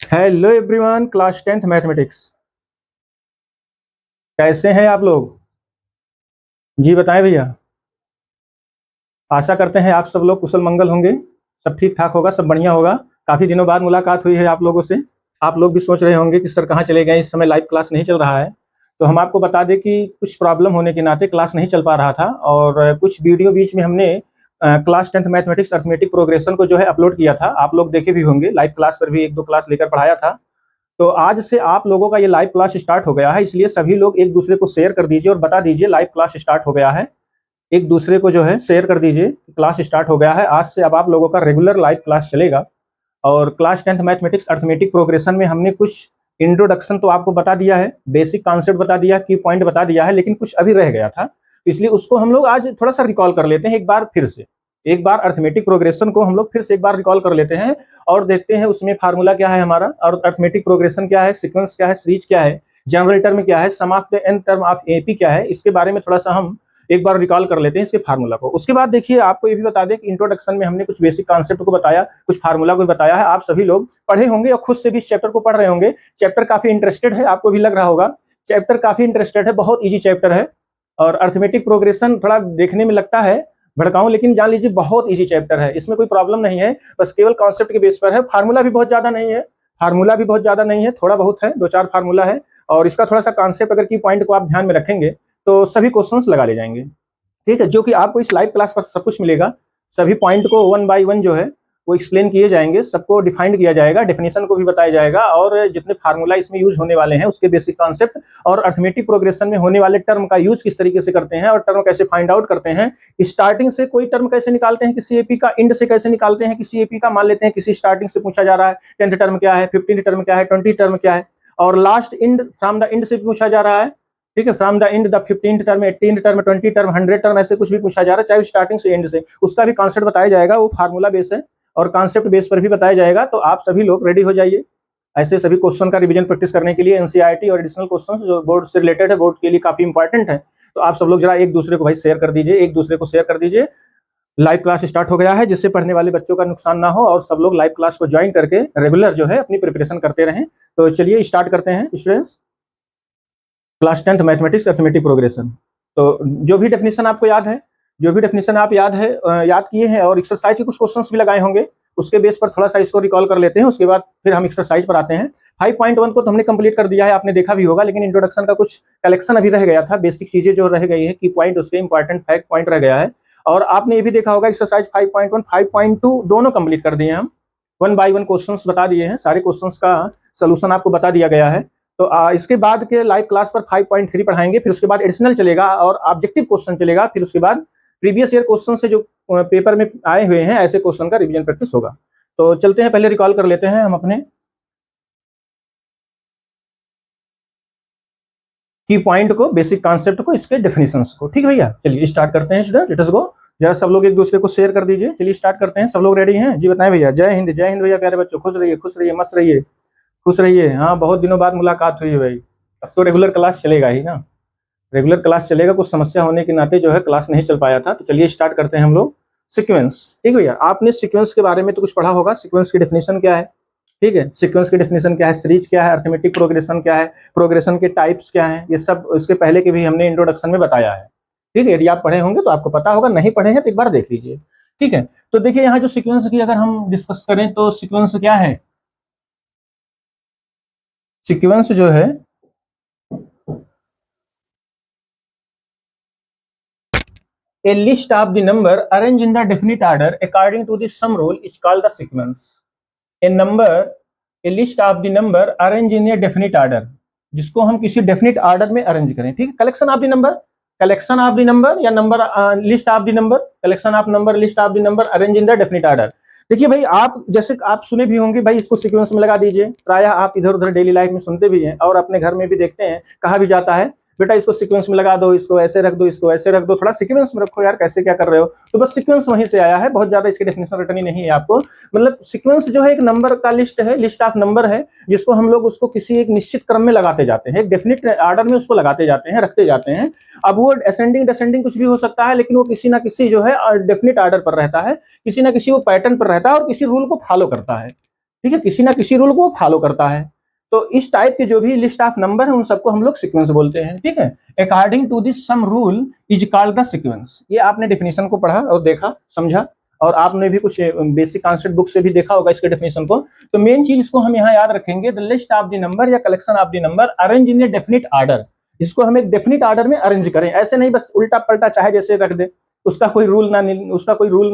Hello everyone, class 10th mathematics. कैसे हैं आप लोग? जी बताएं भैया। आशा करते हैं आप सब लोग कुशल मंगल होंगे, सब ठीक ठाक होगा, सब बढ़िया होगा। काफ़ी दिनों बाद मुलाकात हुई है आप लोगों से। आप लोग भी सोच रहे होंगे कि सर कहाँ चले गए, इस समय लाइव क्लास नहीं चल रहा है। तो हम आपको बता दें कि कुछ प्रॉब्लम होने के नाते क्लास नहीं चल पा रहा था, और कुछ वीडियो बीच में हमने class 10th mathematics arithmetic progression को जो है अपलोड किया था। आप लोग देखे भी होंगे, लाइव क्लास पर भी एक दो क्लास लेकर पढ़ाया था। तो आज से आप लोगों का ये लाइव क्लास स्टार्ट हो गया है, इसलिए सभी लोग एक दूसरे को शेयर कर दीजिए और बता दीजिए लाइव क्लास स्टार्ट हो गया है। एक दूसरे को जो है शेयर कर दीजिए, क्लास स्टार्ट हो गया है। आज से अब आप लोगों का रेगुलर लाइव क्लास चलेगा। और class 10th mathematics arithmetic progression में हमने कुछ इंट्रोडक्शन तो आपको बता दिया है, बेसिक कॉन्सेप्ट बता दिया, की पॉइंट बता दिया है, लेकिन कुछ अभी रह गया था, इसलिए उसको हम लोग आज थोड़ा सा रिकॉल कर लेते हैं एक बार फिर से। एक बार अर्थमेटिक प्रोग्रेशन को हम लोग फिर से एक बार रिकॉल कर लेते हैं और देखते हैं उसमें फार्मूला क्या है हमारा, और अर्थमेटिक प्रोग्रेशन क्या है, सीक्वेंस क्या है, सीरीज क्या है, जनरल टर्म क्या है, sum of the N term of AP क्या है, इसके बारे में थोड़ा सा हम एक बार रिकॉल कर लेते हैं इसके फार्मूला को। उसके बाद देखिए, आपको ये भी बता दें कि इंट्रोडक्शन में हमने कुछ बेसिक कॉन्सेप्ट को बताया, कुछ फार्मूला को बताया है। आप सभी लोग पढ़े होंगे और खुद से भी इस चैप्टर को पढ़ रहे होंगे। चैप्टर काफी इंटरेस्टेड है, आपको भी लग रहा होगा चैप्टर काफी इंटरेस्टेड है, बहुत ईजी चैप्टर है। और अर्थमेटिक प्रोग्रेशन थोड़ा देखने में लगता है भड़काऊं, लेकिन जान लीजिए बहुत ईजी चैप्टर है, इसमें कोई प्रॉब्लम नहीं है, बस केवल कॉन्सेप्ट के बेस पर है। फार्मूला भी बहुत ज्यादा नहीं है, फार्मूला भी बहुत ज्यादा नहीं है, थोड़ा बहुत है, दो चार फार्मूला है। और इसका थोड़ा सा कॉन्सेप्ट अगर की पॉइंट को आप ध्यान में रखेंगे तो सभी क्वेश्चंस लगा ले जाएंगे। ठीक है, जो कि आपको इस लाइव क्लास पर सब कुछ मिलेगा। सभी पॉइंट को वन बाय वन जो है वो एक्सप्लेन किए जाएंगे, सबको डिफाइंड किया जाएगा, डेफिनेशन को भी बताया जाएगा, और जितने फार्मूला इसमें यूज होने वाले हैं उसके बेसिक कॉन्सेप्ट, और अर्थमेटिक प्रोग्रेशन में होने वाले टर्म का यूज किस तरीके से करते हैं और टर्म कैसे फाइंड आउट करते हैं, स्टार्टिंग से कोई टर्म कैसे निकालते हैं किसी एपी का, इंड से कैसे निकालते हैं किसी एपी का। मान लेते हैं किसी स्टार्टिंग से पूछा जा रहा है 10th टर्म क्या है, 15th टर्म क्या है, 20th टर्म क्या है, और last end from the end से पूछा जा रहा है। ठीक है, from the end the 15th term, 18th term, 20 term, 100 term, ऐसे कुछ भी पूछा जा रहा है, चाहे स्टार्टिंग से एंड से, उसका भी कॉन्सेप्ट बताया जाएगा। वो फार्मूला बेस है और कॉन्सेप्ट बेस पर भी बताया जाएगा। तो आप सभी लोग रेडी हो जाइए ऐसे सभी क्वेश्चन का रिवीजन प्रैक्टिस करने के लिए। एनसीईआरटी और एडिशनल क्वेश्चन जो बोर्ड से रिलेटेड है, बोर्ड के लिए काफी इंपॉर्टेंट है। तो आप सब लोग जरा एक दूसरे को भाई शेयर कर दीजिए, एक दूसरे को शेयर कर दीजिए। लाइव क्लास स्टार्ट हो गया है, जिससे पढ़ने वाले बच्चों का नुकसान ना हो, और सब लोग लाइव क्लास को ज्वाइन करके रेगुलर जो है अपनी प्रिपरेशन करते रहें। तो चलिए स्टार्ट करते हैं students, class 10th mathematics arithmetic progression. तो जो भी डेफिनेशन आपको याद है, जो भी डेफिनेशन आप याद किए हैं, और एक्सरसाइज के कुछ क्वेश्चंस भी लगाए होंगे, उसके बेस पर थोड़ा सा इसको रिकॉल कर लेते हैं। उसके बाद फिर हम एक्सरसाइज पर आते हैं। 5.1 को तो हमने कंप्लीट कर दिया है, आपने देखा भी होगा, लेकिन इंट्रोडक्शन का कुछ कलेक्शन अभी रह गया था, बेसिक चीजें जो रह गई है, की पॉइंट, उसके इंपॉर्टेंट फैक्ट पॉइंट रह गया है। और आपने ये भी देखा होगा एक्सरसाइज 5.1, 5.2 दोनों कंप्लीट कर दिए हम, वन बाय वन क्वेश्चंस बता दिए हैं, सारे क्वेश्चंस का सोल्यूशन आपको बता दिया गया है। तो इसके बाद के लाइव क्लास पर 5.3 पढ़ाएंगे, फिर उसके बाद एडिशनल चलेगा और ऑब्जेक्टिव क्वेश्चन चलेगा, फिर उसके बाद प्रीवियस ईयर क्वेश्चन से जो पेपर में आए हुए हैं ऐसे क्वेश्चन का रिवीजन प्रैक्टिस होगा। तो चलते हैं, पहले रिकॉल कर लेते हैं हम अपने की पॉइंट को, बेसिक कॉन्सेप्ट को, इसके डेफिनेशंस को। ठीक है भैया, चलिए स्टार्ट करते हैं स्टूडेंट, लेट अस गो। जरा सब लोग एक दूसरे को शेयर कर दीजिए। चलिए स्टार्ट करते हैं, सब लोग रेडी हैं? जी बताएं भैया। जय हिंद, जय हिंद भैया, प्यारे बच्चों, खुश रहिए, खुश रहिए, मस्त रहिए, खुश रहिए। हाँ, बहुत दिनों बाद मुलाकात हुई है भाई। अब तो रेगुलर क्लास चलेगा ही ना, रेगुलर क्लास चलेगा। कुछ समस्या होने के नाते जो है क्लास नहीं चल पाया था। तो चलिए स्टार्ट करते हैं हम लोग सीक्वेंस। ठीक भैया, आपने सीक्वेंस के बारे में तो कुछ पढ़ा होगा, सीक्वेंस की डेफिनेशन क्या है? ठीक है, सीक्वेंस की डेफिनेशन क्या है, सीरीज क्या है, अर्थमेटिक प्रोग्रेशन क्या है, प्रोग्रेशन के टाइप्स क्या हैं, ये सब इसके पहले के भी हमने इंट्रोडक्शन में बताया है। ठीक है, यदि आप पढ़े होंगे तो आपको पता होगा, नहीं पढ़े हैं तो एक बार देख लीजिए। ठीक है, तो देखिए यहाँ जो सीक्वेंस की अगर हम डिस्कस करें तो सीक्वेंस क्या है? सीक्वेंस जो है a list of the number arranged in the definite order according to the sum rule is called the sequence. a list of the number arranged in a definite order, जिसको हम किसी definite order में arrange करें। ठीक है, collection of the number, collection of the number या number list of the number, collection of number, list of the number arrange in the definite order. देखिए भाई, आप जैसे आप सुने भी होंगे भाई, इसको सीक्वेंस में लगा दीजिए। प्रायः आप इधर उधर डेली लाइफ में सुनते भी हैं और अपने घर में भी देखते हैं, कहा भी जाता है बेटा इसको सीक्वेंस में लगा दो, इसको ऐसे रख दो, इसको ऐसे रख दो, थोड़ा सीक्वेंस में रखो यार, कैसे क्या कर रहे हो। तो बस सीक्वेंस वहीं से आया है, बहुत ज्यादा इसकी डेफिनेशन रटनी नहीं है आपको। मतलब सीक्वेंस जो है एक नंबर का लिस्ट है, लिस्ट ऑफ नंबर है, जिसको हम लोग उसको किसी एक निश्चित क्रम में लगाते जाते हैं, एक डेफिनेट ऑर्डर में उसको लगाते जाते हैं, रखते जाते हैं। अब वो असेंडिंग डिसेंडिंग कुछ भी हो सकता है, लेकिन वो किसी ना किसी जो है डेफिनेट ऑर्डर पर रहता है, किसी ना किसी वो पैटर्न पर रहता है और किसी रूल को फॉलो करता है। ठीक है, किसी ना किसी रूल को फॉलो करता है। तो इस टाइप के जो भी लिस्ट ऑफ नंबर है उन सबको हम लोग सीक्वेंस बोलते हैं। ठीक है, according to this some rule is called the sequence. ये आपने डेफिनेशन को पढ़ा और देखा, समझा, और आपने भी कुछ बेसिक कॉन्सेप्ट बुक से भी देखा होगा इसके डेफिनेशन को। तो मेन चीज इसको हम यहाँ याद रखेंगे, the list of the number या collection of the number arrange in a definite order. जिसको हम एक डेफिनिट ऑर्डर में अरेंज करें, ऐसे नहीं बस उल्टा पलटा चाहे जैसे रख दे, उसका कोई रूल ना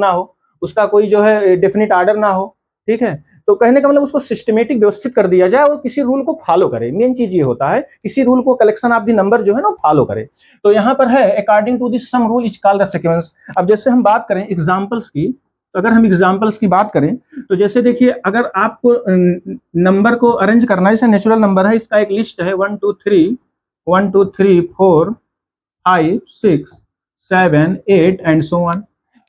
हो, उसका कोई जो है डेफिनिट ऑर्डर ना हो। ठीक है, तो कहने का मतलब उसको सिस्टमेटिक व्यवस्थित कर दिया जाए और किसी रूल को फॉलो करे। मेन चीज ये होता है, किसी रूल को कलेक्शन ऑफ द नंबर जो है ना फॉलो करे। तो यहाँ पर है according to this some rule is called the sequence. अब जैसे हम बात करें एग्जांपल्स की, तो अगर हम एग्जांपल्स की बात करें तो जैसे देखिए, अगर आपको नंबर को अरेंज करना है, जैसे नेचुरल नंबर है, इसका एक लिस्ट है 1 2 3 4 5 6 7 8 एंड सो ऑन।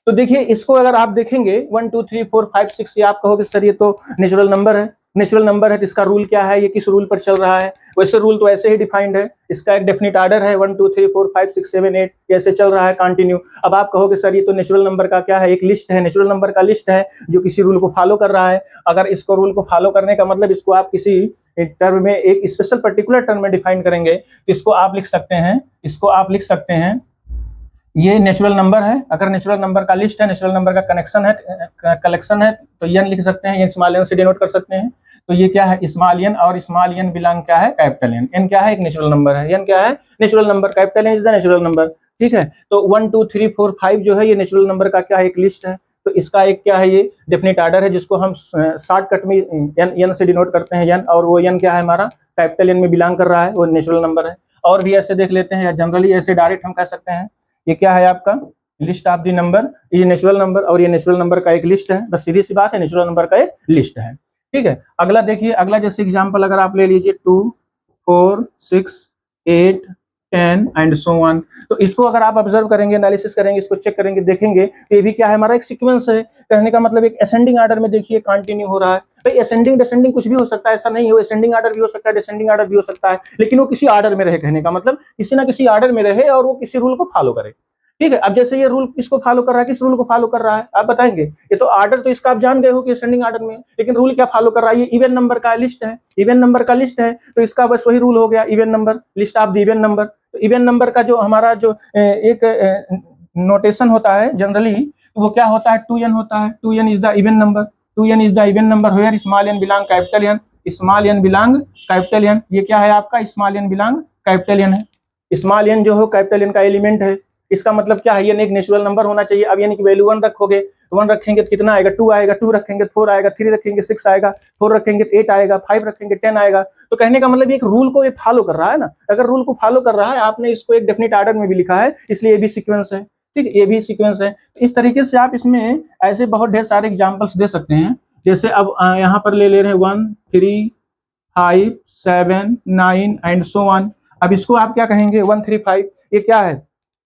तो देखिए इसको अगर आप देखेंगे 1 2 3 4 5 6, ये आप कहोगे सर ये तो नेचुरल नंबर है। नेचुरल नंबर है तो इसका रूल क्या है, ये किस रूल पर चल रहा है? वैसे रूल तो ऐसे ही डिफाइंड है, इसका एक डेफिनिट ऑर्डर है 1 2 3 4 5 6 7 8, ऐसे चल रहा है कंटिन्यू। अब आप कहोगे सर ये तो नेचुरल नंबर का क्या है, एक लिस्ट है, नेचुरल नंबर का लिस्ट है जो किसी रूल को फॉलो कर रहा है। अगर इसको रूल को फॉलो करने का मतलब इसको आप किसी टर्म में, एक स्पेशल पर्टिकुलर टर्म में डिफाइन करेंगे, तो इसको आप लिख सकते हैं ये नेचुरल नंबर है। अगर नेचुरल नंबर का लिस्ट है, नेचुरल नंबर का कलेक्शन है तो एन लिख सकते हैं, एन स्मॉल एन से डिनोट कर सकते हैं। तो ये क्या है, स्मॉल एन, और स्मॉल एन बिलोंग क्या है, कैपिटल एन। एन क्या है, एक नेचुरल नंबर है, एन क्या है, natural number, capital N is the natural number. ठीक है, तो 1 2 3 4 5 जो है ये नेचुरल नंबर का क्या है, एक लिस्ट है। तो इसका एक क्या है, ये डेफिनिट ऑर्डर है जिसको हम शॉर्टकट में एन से डिनोट करते हैं, एन, और वो एन क्या है हमारा, कैपिटल एन में बिलोंग कर रहा है, वो नेचुरल नंबर है। और भी ऐसे देख लेते हैं, या जनरली ऐसे डायरेक्ट हम कह सकते हैं, ये क्या है आपका लिस्ट ऑफ द नंबर, ये नेचुरल नंबर, और ये नेचुरल नंबर का एक लिस्ट है। बस सीधी सी बात है, नेचुरल नंबर का एक लिस्ट है। ठीक है, अगला देखिए, अगला जैसे एग्जांपल अगर आप ले लीजिए 2 4 6 8 10 एंड सो ऑन। तो इसको अगर आप ऑब्जर्व करेंगे, एनालिसिस करेंगे, इसको चेक करेंगे, देखेंगे तो ये भी क्या है, हमारा एक सीक्वेंस है। कहने का मतलब एक असेंडिंग ऑर्डर में देखिए कंटिन्यू हो रहा है। भाई असेंडिंग डिसेंडिंग कुछ भी हो सकता है, ऐसा नहीं है, असेंडिंग ऑर्डर भी हो सकता है, डिसेंडिंग ऑर्डर भी हो सकता है, लेकिन वो किसी ऑर्डर में रहे। कहने का मतलब किसी ना किसी ऑर्डर में रहे और वो किसी रूल को फॉलो करे। ठीक है, अब जैसे ये रूल किसको फॉलो कर रहा है, किस रूल को फॉलो कर रहा है आप बताएंगे? ये तो ऑर्डर तो इसका आप जान गए हो कि असेंडिंग ऑर्डर में, लेकिन रूल क्या फॉलो कर रहा है, ये इवन नंबर का लिस्ट है, इवन नंबर का लिस्ट है, तो इसका बस वही रूल हो गया, even number, list of the even number. तो इवन नंबर का जो हमारा जो एक नोटेशन होता है जनरली, वो क्या होता है, 2n होता है। 2n is the even number, 2n is the even number where small n belong capital n, small n belong capital n। ये क्या है आपका, small n belong capital n है। स्मॉल n जो हो कैपिटल n का एलिमेंट है। इसका मतलब क्या है, ये एक नेचुरल नंबर होना चाहिए। अब यानी कि वैल्यू 1 रखोगे, 1 रखेंगे तो कितना आएगा, 2 आएगा, 2 रखेंगे 4 आएगा, 3 रखेंगे 6 आएगा, 4 रखेंगे 8 आएगा, 5 रखेंगे 10 आएगा। तो कहने का मतलब एक रूल को ये फॉलो कर रहा है ना। अगर रूल को फॉलो कर रहा है, आपने इसको एक डेफिनेट ऑर्डर में भी लिखा है, इसलिए ये भी सीक्वेंस है। ठीक है, ये भी सीक्वेंस है। इस तरीके से आप इसमें ऐसे बहुत ढेर सारे एग्जाम्पल्स दे सकते हैं। जैसे अब यहाँ पर ले रहे हैं 1 3 5 7 9 एंड सो ऑन। अब इसको आप क्या कहेंगे, 1 3 5, ये क्या है,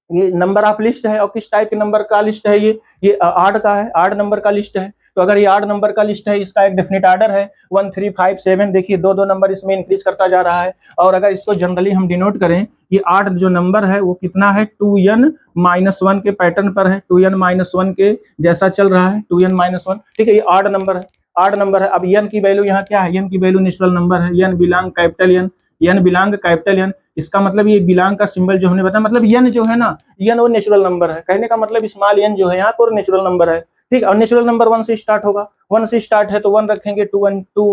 ये नंबर ऑफ लिस्ट है। और किस टाइप के नंबर का लिस्ट है, ये आड का है, आड नंबर का लिस्ट है। तो अगर ये आड नंबर का लिस्ट है, इसका एक डेफिनेट ऑर्डर है 1 3 5 7। देखिए दो दो नंबर इसमें इंक्रीज करता जा रहा है। और अगर इसको जनरली हम डिनोट करें, ये आड जो नंबर है वो कितना है, 2n-1 के पैटर्न पर है, 2n-1 के जैसा चल रहा है, 2n-1। ठीक है, ये आड नंबर है, आड नंबर है। अब n की वैल्यू यहाँ क्या है, n की वैल्यू नेचुरल नंबर है, n belong capital n, n belong capital n। इसका मतलब ये बिलोंग का सिंबल जो हमने बताया, मतलब n जो है ना, n वो नेचुरल नंबर है। कहने का मतलब स्मॉल n जो है यहाँ पर नेचुरल नंबर है। ठीक है, और नेचुरल नंबर 1 से स्टार्ट होगा, 1 से स्टार्ट है तो 1 रखेंगे, 2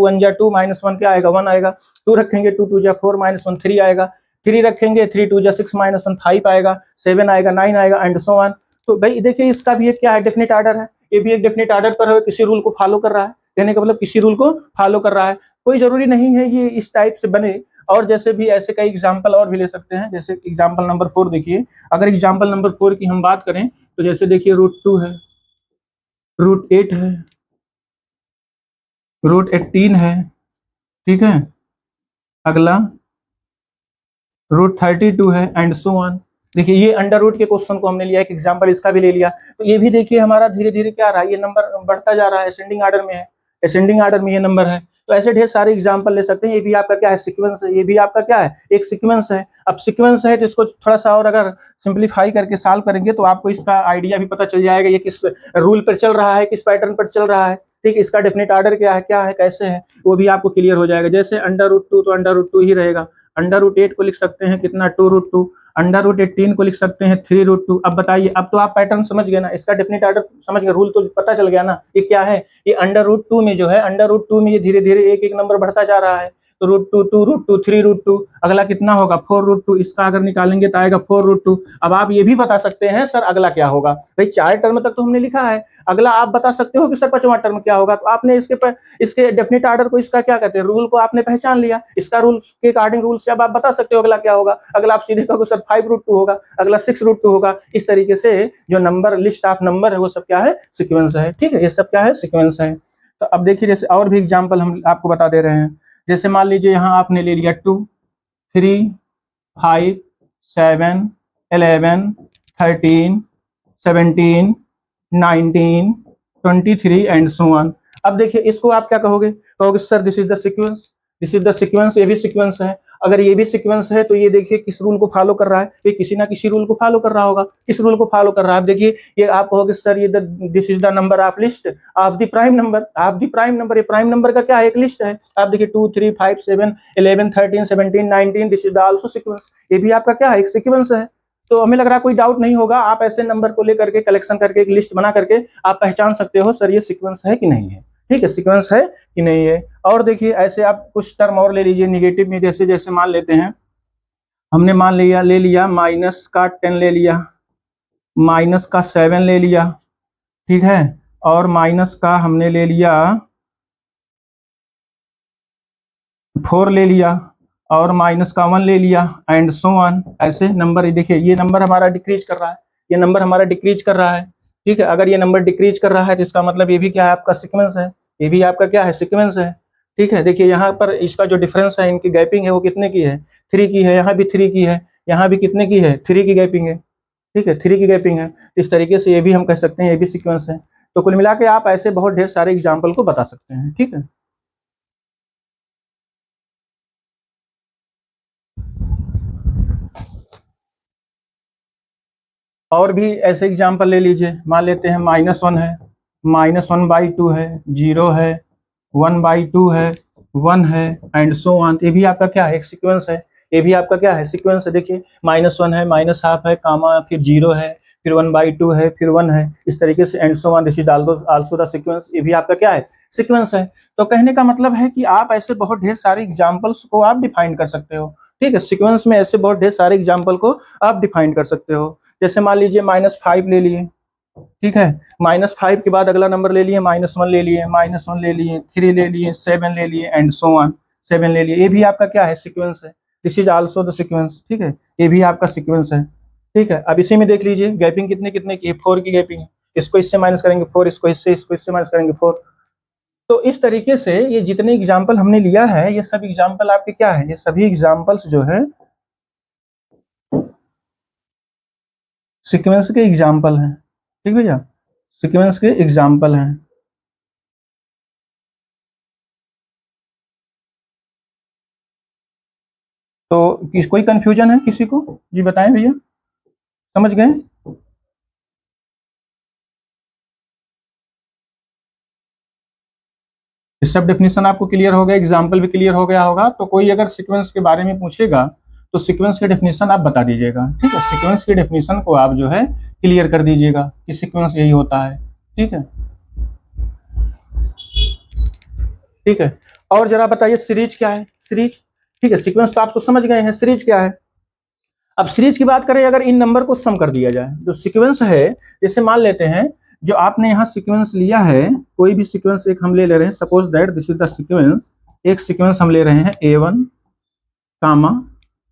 1 जा 2 -1 क्या आएगा, 1 आएगा। 2 रखेंगे, 2 2 जा 4 -1 3 आएगा। 3 रखेंगे, 3 2 जा 6 -1 5 आएगा। 7 आएगा, 9 आएगा एंड सो ऑन। तो भाई देखिए इसका भी एक क्या है, डेफिनेट ऑर्डर है। ये भी एक डेफिनेट ऑर्डर पर है, किसी रूल को फॉलो कर रहा है। कहने का मतलब किसी रूल को फॉलो कर रहा है। कोई जरूरी नहीं है ये इस टाइप से बने। और जैसे भी ऐसे कई एग्जाम्पल और भी ले सकते हैं। जैसे एग्जाम्पल नंबर 4 देखिए, अगर एग्जाम्पल नंबर 4 की हम बात करें तो जैसे देखिए √2 है, √8 है, √18 है। ठीक है, अगला √32 है एंड सो ऑन। देखिए ये अंडर रूट के क्वेश्चन को हमने लिया, एक एग्जाम्पल इसका भी ले लिया। तो ये भी देखिए हमारा धीरे धीरे क्या रहा है, ये नंबर बढ़ता जा रहा है, असेंडिंग ऑर्डर में है, असेंडिंग ऑर्डर में ये नंबर है। तो ऐसे ढेर सारे एग्जाम्पल ले सकते हैं। ये भी आपका क्या है, सीक्वेंस है, ये भी आपका क्या है, एक सीक्वेंस है। अब सीक्वेंस है तो इसको थोड़ा सा और अगर सिंप्लीफाई करके सॉल्व करेंगे तो आपको इसका आइडिया भी पता चल जाएगा, ये किस रूल पर चल रहा है, किस पैटर्न पर चल रहा है, ठीक। इसका डेफिनेट ऑर्डर क्या है, कैसे है, वो भी आपको क्लियर हो जाएगा। जैसे अंडर रूट 2 तो अंडर रूट 2 ही रहेगा, अंडर रूट 8 को लिख सकते हैं कितना, 2√2, अंडर रूट 18 को लिख सकते हैं 3√2। अब बताइए, अब तो आप पैटर्न समझ गए ना, इसका डेफिनेट ऑर्डर समझ गए, रूल तो पता चल गया ना। ये क्या है, ये अंडर रूट 2 में जो है, अंडर रूट 2 में ये धीरे धीरे एक एक नंबर बढ़ता जा रहा है। तो √2, 2√2, 3√2, अगला कितना होगा 4√2, इसका अगर निकालेंगे तो आएगा 4√2। अब आप ये भी बता सकते हैं सर अगला क्या होगा, भाई 4 टर्म तक तो हमने लिखा है, अगला आप बता सकते हो कि सर 5वां टर्म क्या होगा। तो आपने इसके डेफिनेट ऑर्डर को, इसका क्या कहते हैं, रूल को आपने पहचान लिया, इसका रूल के अकॉर्डिंग रूल से अब आप बता सकते हो अगला क्या होगा। अगला आप सीधे कहोगे सर 5√2 होगा, अगला 6√2 होगा। इस तरीके से जो नंबर लिस्ट ऑफ नंबर है वो सब क्या है, सीक्वेंस है, ठीक है, ये सब क्या है, सीक्वेंस है। तो अब देखिए, जैसे और भी एग्जाम्पल हम आपको बता दे रहे हैं। जैसे मान लीजिए यहाँ आपने ले लिया 2, 3, 5, 7, 11, 13, 17, 19, 23 एंड सो ऑन। अब देखिए इसको आप क्या कहोगे sir this is the sequence, this is the sequence, ये भी सीक्वेंस है। अगर ये भी सीक्वेंस है तो ये देखिए किस रूल को फॉलो कर रहा है, ये किसी ना किसी रूल को फॉलो कर रहा होगा। किस रूल को फॉलो कर रहा है, आप देखिए, ये आप कहोगे सर ये this is the number of list of the prime number, of the prime number, ये प्राइम नंबर का क्या है, एक लिस्ट है। आप देखिए 2, 3, 5, 7, 11, 13, 17, 19, this is the also sequence, ये भी आपका क्या है, एक सीक्वेंस है। तो हमें लग रहा है कोई डाउट नहीं होगा, आप ऐसे नंबर को लेकर के कलेक्शन करके एक लिस्ट बना करके आप पहचान सकते हो सर ये सीक्वेंस है कि नहीं है, ठीक है, सीक्वेंस है कि नहीं है। और देखिए ऐसे आप कुछ टर्म और ले लीजिए निगेटिव में, जैसे जैसे मान लेते हैं, हमने मान लिया ले लिया -10 ले लिया, -7 ले लिया, ठीक है, और माइनस का हमने ले लिया 4 ले लिया, और -1 ले लिया एंड सो ऑन। ऐसे नंबर देखिए, ये नंबर हमारा डिक्रीज कर रहा है, ये नंबर हमारा डिक्रीज कर रहा है, ठीक है। अगर ये नंबर डिक्रीज कर रहा है तो इसका मतलब ये भी क्या है, आपका सीक्वेंस है, ये भी आपका क्या है, सीक्वेंस है, ठीक है। देखिए यहाँ पर इसका जो डिफरेंस है, इनकी गैपिंग है वो कितने की है, 3 की है, यहाँ भी 3 की है, यहाँ भी कितने की है, 3 की गैपिंग है, ठीक है, 3 की गैपिंग है। इस तरीके से ये भी हम कह सकते हैं ये भी सीक्वेंस है। तो कुल मिला के आप ऐसे बहुत ढेर सारे एग्जाम्पल को बता सकते हैं, ठीक है। और भी ऐसे एग्जाम्पल ले लीजिए, मान लेते हैं -1 है, -1/2 है, 0 है, 1/2 है, 1 है एंड सो ऑन। ये भी आपका क्या है, एक सीक्वेंस है, ये भी आपका क्या है, सीक्वेंस है। देखिए -1 है, -½ है, कामा, फिर 0 है, फिर 1/2 है, फिर 1 है, इस तरीके से and so on, this is also the sequence, ये भी आपका क्या है, सीक्वेंस है। तो कहने का मतलब है कि आप ऐसे बहुत ढेर सारे एग्जाम्पल्स को आप डिफाइन कर सकते हो, ठीक है, सीक्वेंस में ऐसे बहुत ढेर सारे एग्जाम्पल को आप डिफाइन कर सकते हो। जैसे मान लीजिए -5 ले लिए, ठीक है, -5 के बाद अगला नंबर ले लिए, -1 ले लिए, -1 ले लिए, 3 ले लिए, 7 ले लिए एंड सो ऑन, 7 ले लिए, ये भी आपका क्या है, सीक्वेंस है, this is also the sequence, ठीक है, ये भी आपका सीक्वेंस है, ठीक है। अब इसी में देख लीजिए गैपिंग कितने कितने की है, 4 की गैपिंग है, इसको इससे माइनस करेंगे 4, इसको इससे माइनस करेंगे 4। तो इस तरीके से ये जितने एग्जाम्पल हमने लिया है, ये सब एग्जाम्पल आपके क्या है, ये सभी एग्जाम्पल्स जो है सीक्वेंस के एग्जाम्पल हैं, ठीक भैया, सीक्वेंस के एग्जाम्पल हैं। तो कोई कंफ्यूजन है किसी को, जी बताएं भैया, समझ गए। इस सब डेफिनेशन आपको क्लियर हो गया, एग्जाम्पल भी क्लियर हो गया होगा। तो कोई अगर सीक्वेंस के बारे में पूछेगा तो सीक्वेंस की डेफिनेशन आप बता दीजिएगा, ठीक है, सीक्वेंस की डेफिनेशन को आप जो है क्लियर कर दीजिएगा कि सीक्वेंस यही होता है, ठीक है, ठीक है। और जरा बताइए सीरीज क्या है, सीरीज, ठीक है, सीक्वेंस तो आप तो समझ गए हैं, सीरीज क्या है। अब सीरीज की बात करें, अगर इन नंबर को सम कर दिया जाए, जो सीक्वेंस है, जैसे मान लेते हैं जो आपने यहाँ सीक्वेंस लिया है, कोई भी सीक्वेंस एक हम ले रहे हैं, suppose that this is the sequence, एक सीक्वेंस हम ले रहे हैं A1 comma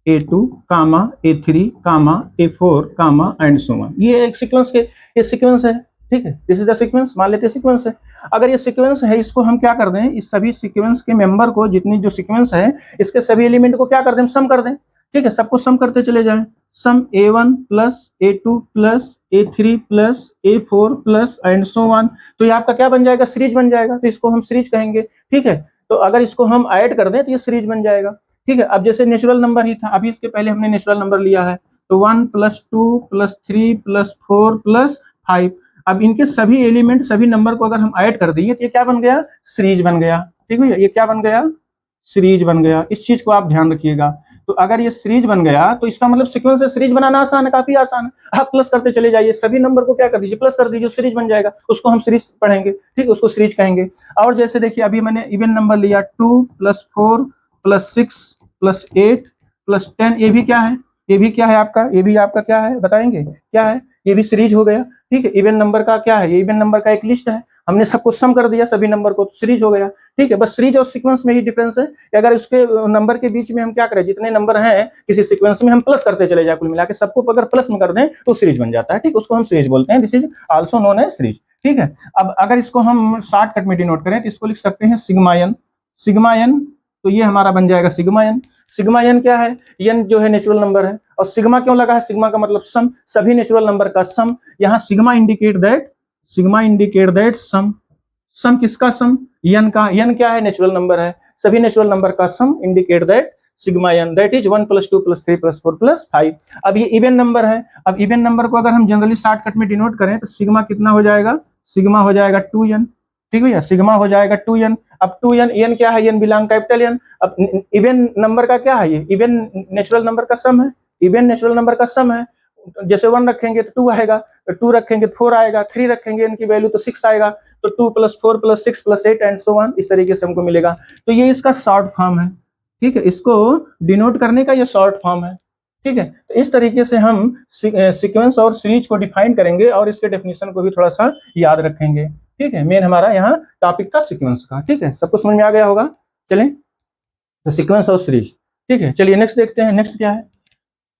A2 comma A3 comma A4 comma and so on, ये एक सीक्वेंस के, ये सीक्वेंस है, ठीक है, दिस इज द सीक्वेंस, मान लेते हैं सीक्वेंस है। अगर ये सीक्वेंस है, इसको हम क्या कर दें, इस सभी सीक्वेंस के मेंबर को, जितनी जो सीक्वेंस है इसके सभी एलिमेंट को क्या कर दें, सम कर दें, ठीक है, सबको सम करते चले जाएं, सम A1 plus A2 plus A3 plus A4 plus and so on. तो ये आपका क्या बन जाएगा, सीरीज बन जाएगा, तो इसको हम सीरीज कहेंगे, ठीक है। तो अगर इसको हम ऐड कर दें तो ये सीरीज बन जाएगा। ठीक है, अब जैसे नेचुरल नंबर ही था, अभी इसके पहले हमने नेचुरल नंबर लिया है, तो 1 + 2 + 3 + 4 + 5। अब इनके सभी एलिमेंट, सभी नंबर को अगर हम ऐड कर दिए तो ये क्या बन गया? सीरीज बन गया। ठीक है, ये क्या बन गया? सीरीज बन गया। इस चीज को आप ध्यान रखिएगा। तो अगर ये सीरीज बन गया तो इसका मतलब सीक्वेंस से सीरीज बनाना आसान है, काफी आसान है। आप प्लस करते चले जाइए, सभी नंबर को क्या कर दीजिए? प्लस कर दीजिए, सीरीज बन जाएगा। उसको हम सीरीज पढ़ेंगे, ठीक, उसको सीरीज कहेंगे। और जैसे देखिए अभी मैंने इवन नंबर लिया 2 + 4 + 6 + 8 + 10, ये भी क्या है? ये भी क्या है आपका? ये भी आपका क्या है बताएंगे? क्या है? ये भी सीरीज हो गया। ठीक है, इवन नंबर का क्या है? ये इवन नंबर का एक लिस्ट है, हमने सबको सम कर दिया सभी नंबर को, तो सीरीज हो गया। ठीक है, बस सीरीज और सीक्वेंस में ही डिफरेंस है कि अगर उसके नंबर के बीच में हम क्या करें, जितने नंबर हैं किसी सीक्वेंस में हम प्लस करते चले जाए, कुल मिला के सबको अगर प्लस में कर दें तो सीरीज बन जाता है। ठीक, उसको हम सीरीज बोलते हैं, this is also known as series. ठीक है, अब अगर इसको हम शॉर्टकट में डिनोट करें तो इसको लिख सकते हैं सिग्मा एन। सिग्मा एन, तो ये हमारा बन जाएगा सिग्मा एन। सिग्मा एन क्या है? एन जो है नेचुरल नंबर है, और सिग्मा क्यों लगा है? सिग्मा का मतलब सम, सभी नेचुरल नंबर का सम। यहाँ सिग्मा इंडिकेट दैट सम। सम किसका? सम एन का। एन क्या है? नेचुरल नंबर है, सभी नेचुरल नंबर का sum indicate that sigma N, that is 1 + 2 + 3 + 4 + 5। अब ये इवन नंबर है। अब इवन नंबर को अगर हम जनरली शॉर्टकट में डिनोट करें तो सिग्मा कितना हो जाएगा? सिग्मा हो जाएगा 2n। ठीक भैया, सिग्मा हो जाएगा 2n। अब 2n, एन क्या है? N belong capital N. अब इवन नंबर का क्या है? ये इवन नेचुरल नंबर का सम है, इवन नेचुरल नंबर का सम है। जैसे 1 रखेंगे तो 2 आएगा, तो 2 रखेंगे तो 4 आएगा, 3 रखेंगे इनकी वैल्यू तो 6 आएगा, तो 2 + 4 + 6 + 8 एंड सो ऑन, इस तरीके से हमको मिलेगा। तो ये इसका शॉर्ट फॉर्म है। ठीक है, इसको डिनोट करने का ये शॉर्ट फॉर्म है। ठीक है, तो इस तरीके से हम सीक्वेंस और सीरीज को डिफाइन करेंगे और इसके डेफिनेशन को भी थोड़ा सा याद रखेंगे। ठीक है, मेन हमारा यहाँ टॉपिक था सीक्वेंस का। ठीक है, सबको समझ में आ गया होगा। चलें, तो सीक्वेंस और सीरीज। ठीक है, चलिए नेक्स्ट देखते हैं। नेक्स्ट क्या है?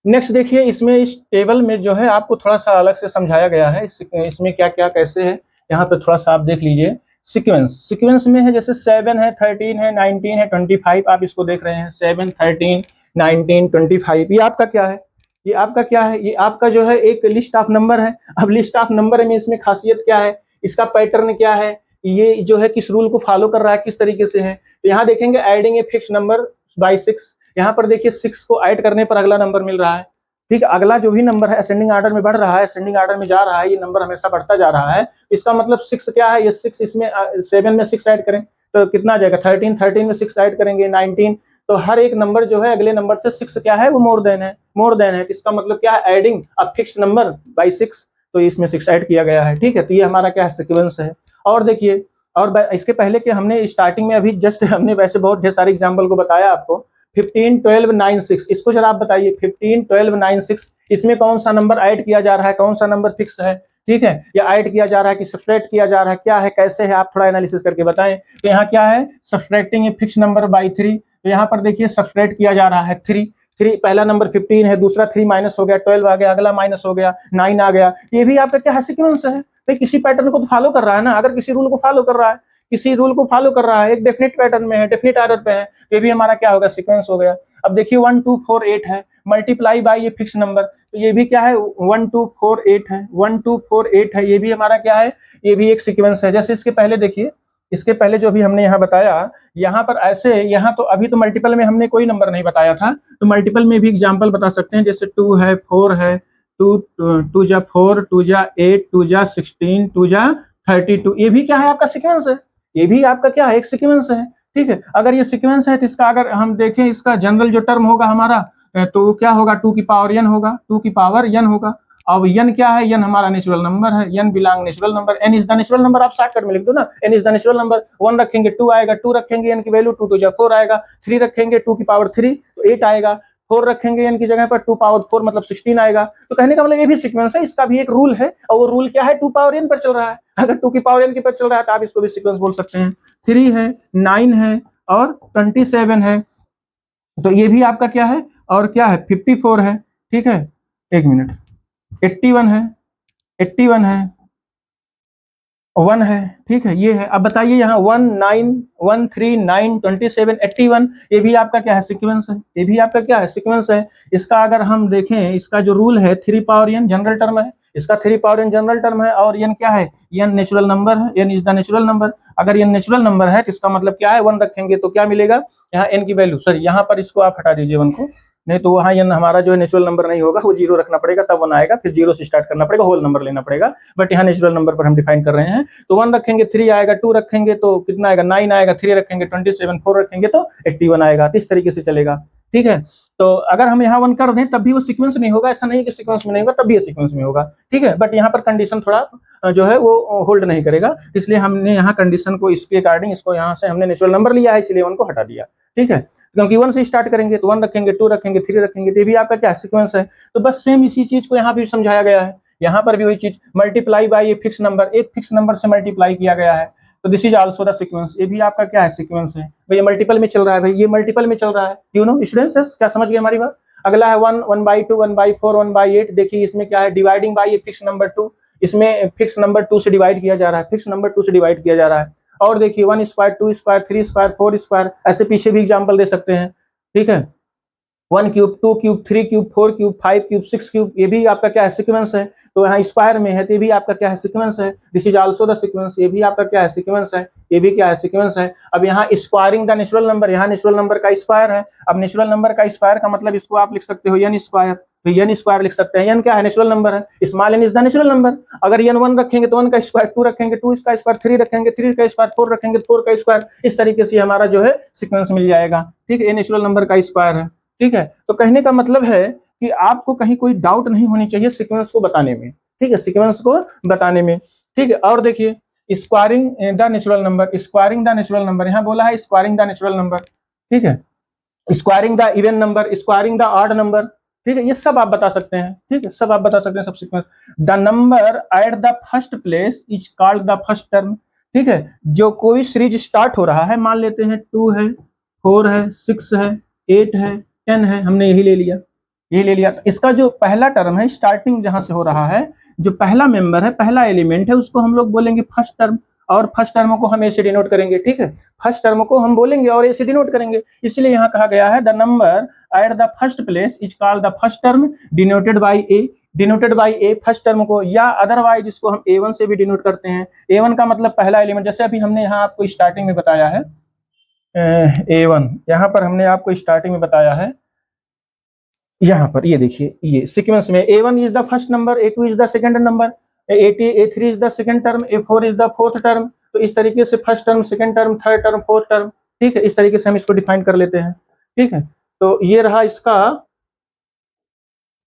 नेक्स्ट देखिए, इसमें इस टेबल में जो है आपको थोड़ा सा अलग से समझाया गया है, इसमें क्या क्या कैसे है, यहाँ पे थोड़ा सा आप देख लीजिए। सीक्वेंस में है, जैसे 7 है, 13 है, 19 है, 25, आप इसको देख रहे हैं 7, 13, 19, 25। ये आपका क्या है? ये आपका क्या है? ये आपका जो है एक लिस्ट ऑफ नंबर है। अब लिस्ट ऑफ नंबर में इसमें खासियत क्या है, इसका पैटर्न क्या है, ये जो है किस रूल को फॉलो कर रहा है, किस तरीके से है। तो यहाँ देखेंगे adding a fix number by 6, यहाँ पर देखिए 6 को ऐड करने पर अगला नंबर मिल रहा है। ठीक है, अगला जो भी नंबर है असेंडिंग ऑर्डर में बढ़ रहा है, असेंडिंग ऑर्डर में जा रहा है, ये नंबर हमेशा बढ़ता जा रहा है। इसका मतलब 6 क्या है? ये 6, इसमें 7 में 6 ऐड करें तो कितना आ जाएगा? 13, 13 में 6 ऐड करेंगे 19। तो हर एक नंबर जो है अगले नंबर से 6 क्या है? वो मोर देन है, मोर देन है। इसका मतलब क्या है? Adding a fix number by 6, तो इसमें 6 ऐड किया गया है। ठीक है, तो ये हमारा क्या है? सीक्वेंस है। और देखिए, और इसके पहले कि हमने स्टार्टिंग में अभी जस्ट हमने वैसे बहुत ढेर सारे एग्जाम्पल को बताया आपको। 15, 12, 9, 6, इसको जरा आप बताइए। 15, 12, 9, 6, इसमें कौन सा नंबर ऐड किया जा रहा है, कौन सा नंबर फिक्स है? ठीक है, या ऐड किया जा रहा है कि सब्सट्रैक्ट किया जा रहा है, क्या है, कैसे है, आप थोड़ा एनालिसिस करके बताएं। तो यहाँ क्या है? Subtracting a fix number by 3। तो यहाँ पर देखिए सब्सट्रैक्ट किया जा रहा है 3। पहला नंबर 15 है, दूसरा 3 माइनस हो गया, 12 आ गया, अगला माइनस हो गया, 9 आ गया। ये भी आपका क्या है? सीक्वेंस है। भाई किसी पैटर्न को तो फॉलो कर रहा है ना, अगर किसी रूल को फॉलो कर रहा है, किसी रूल को फॉलो कर रहा है, एक डेफिनेट पैटर्न में है, डेफिनेट ऑर्डर पे है, ये भी हमारा क्या होगा? सीक्वेंस हो गया। अब देखिए 1, 2, 4, 8 है, मल्टीप्लाई बाय ये फिक्स नंबर, तो ये भी क्या है? 1, 2, 4, 8 है, 1, 2, 4, 8 है, ये भी हमारा क्या है? ये भी एक सीक्वेंस है। जैसे इसके पहले देखिए, इसके पहले जो भी हमने यहाँ बताया, यहाँ पर ऐसे, यहाँ तो अभी तो मल्टीपल में हमने कोई नंबर नहीं बताया था, तो मल्टीपल में भी एग्जाम्पल बता सकते हैं। जैसे 2 है, 4 है, 2 जा 4, 2 जा 8, 2 जा 16, 2 जा 32, ये भी क्या है? आपका सीक्वेंस है। ये भी आपका क्या है? एक सीक्वेंस है। ठीक है, अगर ये सीक्वेंस है तो इसका अगर हम देखें, इसका जनरल जो टर्म होगा हमारा, तो क्या होगा? 2 की पावर n होगा, 2 की पावर n होगा। अब n क्या है? n हमारा नेचुरल नंबर है, n belong natural number, n is the natural number, आप शॉर्टकट में लिख दो ना, n is the natural number. 1 रखेंगे 2 आएगा, 2 रखेंगे n की वैल्यू 2, 2 जा 4 आएगा, 3 रखेंगे 2 की पावर 3 तो 8 आएगा, 4 रखेंगे n की जगह पर 2 पावर 4 मतलब 16 आएगा। तो कहने का मतलब ये भी सीक्वेंस है, इसका भी एक रूल है, और वो रूल क्या है? 2 पावर n पर चल रहा है। अगर 2 की पावर n के पर चल रहा है तो आप इसको भी सीक्वेंस बोल सकते हैं। 3 है, 9 है और 27 है, तो ये भी आपका क्या है? और क्या है? 54 है। ठीक है, एक मिनट, 81 है, 81 है, 1 है। ठीक है, ये है। अब बताइए यहाँ 1, 9, 1, 3, 9, 27, 81, ये भी आपका क्या है? सीक्वेंस है। ये भी आपका क्या है? सीक्वेंस है। इसका अगर हम देखें, इसका जो रूल है 3 पावर n जनरल टर्म है, इसका 3 पावर n जनरल टर्म है, और n क्या है, n नेचुरल नंबर है, n is the natural number. अगर n नेचुरल नंबर है तो इसका मतलब क्या है, 1 रखेंगे तो क्या मिलेगा, यहाँ n की वैल्यू, सॉरी यहाँ पर इसको आप हटा दीजिए 1 को, नहीं तो वहाँ n हमारा जो है नेचुरल नंबर नहीं होगा, वो 0 रखना पड़ेगा तब 1 आएगा, फिर 0 से स्टार्ट करना पड़ेगा, होल नंबर लेना पड़ेगा, बट यहाँ नेचुरल नंबर पर हम डिफाइन कर रहे हैं। तो 1 रखेंगे 3 आएगा, 2 रखेंगे तो कितना आएगा 9 आएगा, 3 रखेंगे 27, 4 रखेंगे तो 81 आएगा। तो इस तरीके से चलेगा, ठीक है। तो अगर हम यहाँ 1 कर दें तब भी वो सीक्वेंस में होगा, ऐसा नहीं कि सीक्वेंस में नहीं होगा, तब भी ये सीक्वेंस में होगा, ठीक है। बट यहाँ पर कंडीशन थोड़ा जो है वो होल्ड नहीं करेगा, इसलिए हमने यहाँ कंडीशन को इसके अकॉर्डिंग, इसको यहाँ से हमने नेचुरल नंबर लिया है, इसलिए 1 को हटा दिया, ठीक है। क्योंकि 1 से स्टार्ट करेंगे तो 1 रखेंगे, 2 रखेंगे, 3 रखेंगे, तो ये भी आपका क्या सीक्वेंस है। तो बस सेम इसी चीज को यहाँ भी समझाया गया है, यहाँ पर भी वही चीज, multiply by a fix number, एक फिक्स नंबर से मल्टीप्लाई किया गया है, तो this is also the sequence, ये भी आपका क्या है, सीक्वेंस है। भाई ये मल्टीपल में चल रहा है, भाई ये मल्टीपल में चल रहा है, यू नो स्टूडेंट्स, क्या समझ गए हमारी बात। अगला है 1, 1/2, 1/4, 1/8। देखिए इसमें क्या है, dividing by a fix number 2, इसमें फिक्स नंबर 2 से डिवाइड किया जा रहा है, फिक्स नंबर 2 से डिवाइड किया जा रहा है। और देखिए 1 स्क्वायर, 2 स्क्वायर, 3 स्क्वायर, 4 स्क्वायर, ऐसे पीछे भी एग्जाम्पल दे सकते हैं, ठीक है। 1 cube, 2 cube, 3 cube, 4 cube, 5 cube, 6 cube, ये भी आपका क्या है, सीक्वेंस है। तो यहाँ स्क्वायर में है तो ये भी आपका क्या है, सीक्वेंस है। This is also the sequence, ये भी आपका क्या है, सीक्वेंस है, ये भी क्या है, सीक्वेंस है। अब यहाँ स्क्वायरिंग द नेचुरल नंबर, यहाँ नेचुरल नंबर का स्क्वायर है। अब नेचुरल नंबर का स्क्वायर का मतलब इसको आप लिख सकते हो n स्क्वायर, तो n स्क्वायर लिख सकते हैं, n क्या है, नेचुरल नंबर है, small n is the natural number. अगर n 1 रखेंगे तो 1 का स्क्वायर, 2 रखेंगे 2 का स्क्वायर, 3 रखेंगे 3 का स्क्वायर, 4 रखेंगे 4 का स्क्वायर, इस तरीके से हमारा जो है सीक्वेंस मिल जाएगा, ठीक है। ये नेचुरल नंबर का स्क्वायर है, ठीक है। तो कहने का मतलब है कि आपको कहीं कोई डाउट नहीं होनी चाहिए सीक्वेंस को बताने में, ठीक है, सीक्वेंस को बताने में, ठीक है। और देखिए squaring the natural number, squaring the natural number, यहाँ बोला है स्क्वायरिंग द नेचुरल नंबर, ठीक है। Squaring the even number, squaring the odd number, ठीक है, ये सब आप बता सकते हैं, ठीक है, सब आप बता सकते हैं, सब sequence. The number at the first place is called the first term, ठीक है। जो कोई सीरीज स्टार्ट हो रहा है, मान लेते हैं 2 है, 4 है, 6 है, 8 है, 10 है, हमने यही ले लिया, यही ले लिया। इसका जो पहला टर्म है, स्टार्टिंग जहां से हो रहा है, जो पहला मेंबर है, पहला एलिमेंट है, उसको हम लोग बोलेंगे फर्स्ट टर्म, और फर्स्ट टर्म को हम ए से डिनोट करेंगे, ठीक है। फर्स्ट टर्म को हम बोलेंगे और ए से डिनोट करेंगे, इसलिए यहाँ कहा गया है the number at the first place is called the first term denoted by A, denoted by A first term को, या अदरवाइज इसको हम A1 से भी डिनोट करते हैं। A1 का मतलब पहला एलिमेंट, जैसे अभी हमने यहाँ आपको स्टार्टिंग में बताया है A1, यहाँ पर हमने आपको स्टार्टिंग में बताया है, यहाँ पर ये देखिए, ये सीक्वेंस में A1 is the first number, A2 is the second number, A3 is the second term, A4 is the fourth term. तो इस तरीके से first term, second term, third term, fourth term, ठीक है, इस तरीके से हम इसको डिफाइन कर लेते हैं, ठीक है। तो ये रहा इसका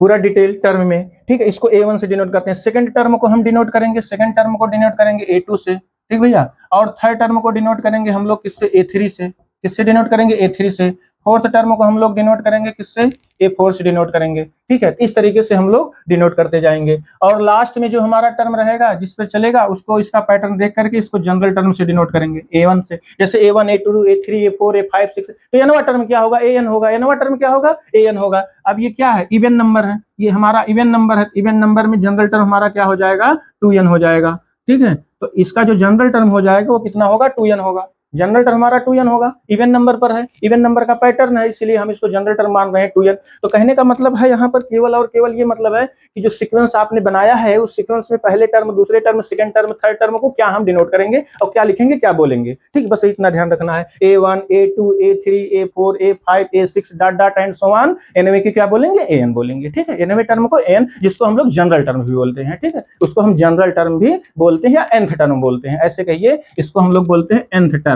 पूरा डिटेल टर्म में, ठीक है। इसको A1 से डिनोट करते हैं, सेकंड टर्म को हम डिनोट करेंगे, सेकंड टर्म को डिनोट करेंगे A2 से, ठीक भैया। और थर्ड टर्म को डिनोट करेंगे हम लोग किससे, A3 से, किससे डिनोट करेंगे, A3 से। फोर्थ टर्म को हम लोग डिनोट करेंगे किससे, A4 से डिनोट करेंगे, ठीक है। इस तरीके से हम लोग डिनोट करते जाएंगे, और लास्ट में जो हमारा टर्म रहेगा जिस पे चलेगा, उसको इसका पैटर्न देख करके इसको जनरल टर्म से डिनोट करेंगे A1 से, जैसे A1, A2, A3, A4, A5, 6। तो एनवा टर्म क्या होगा, AN होगा, एनवा टर्म क्या होगा, AN होगा। अब ये क्या है, इवन नंबर है, ये हमारा इवन नंबर है, इवन नंबर में जनरल टर्म हमारा क्या हो जाएगा, 2n हो जाएगा, ठीक है। तो इसका जो जनरल टर्म हो जाएगा वो कितना होगा, 2n होगा, जनरल टर्म हमारा 2n होगा, इवन नंबर पर है, इवन नंबर का पैटर्न है, इसलिए हम इसको जनरल टर्म मान रहे हैं 2n। तो कहने का मतलब है यहाँ पर केवल और केवल ये मतलब है कि जो सीक्वेंस आपने बनाया है, उस सीक्वेंस में पहले टर्म, दूसरे term, second term, third term को क्या हम डिनोट करेंगे और क्या लिखेंगे, क्या बोलेंगे, ठीक, बस इतना ध्यान रखना है। A1, A2, A3, A4, A5, A6 dot dot and so on, envy की क्या बोलेंगे, AN बोलेंगे, ठीक है। एनवे टर्म को AN, जिसको हम लोग जनरल टर्म भी बोलते हैं, ठीक है, उसको हम जनरल टर्म भी बोलते हैं या nth टर्म बोलते हैं, ऐसे कहिए, इसको हम लोग बोलते हैं nth टर्म,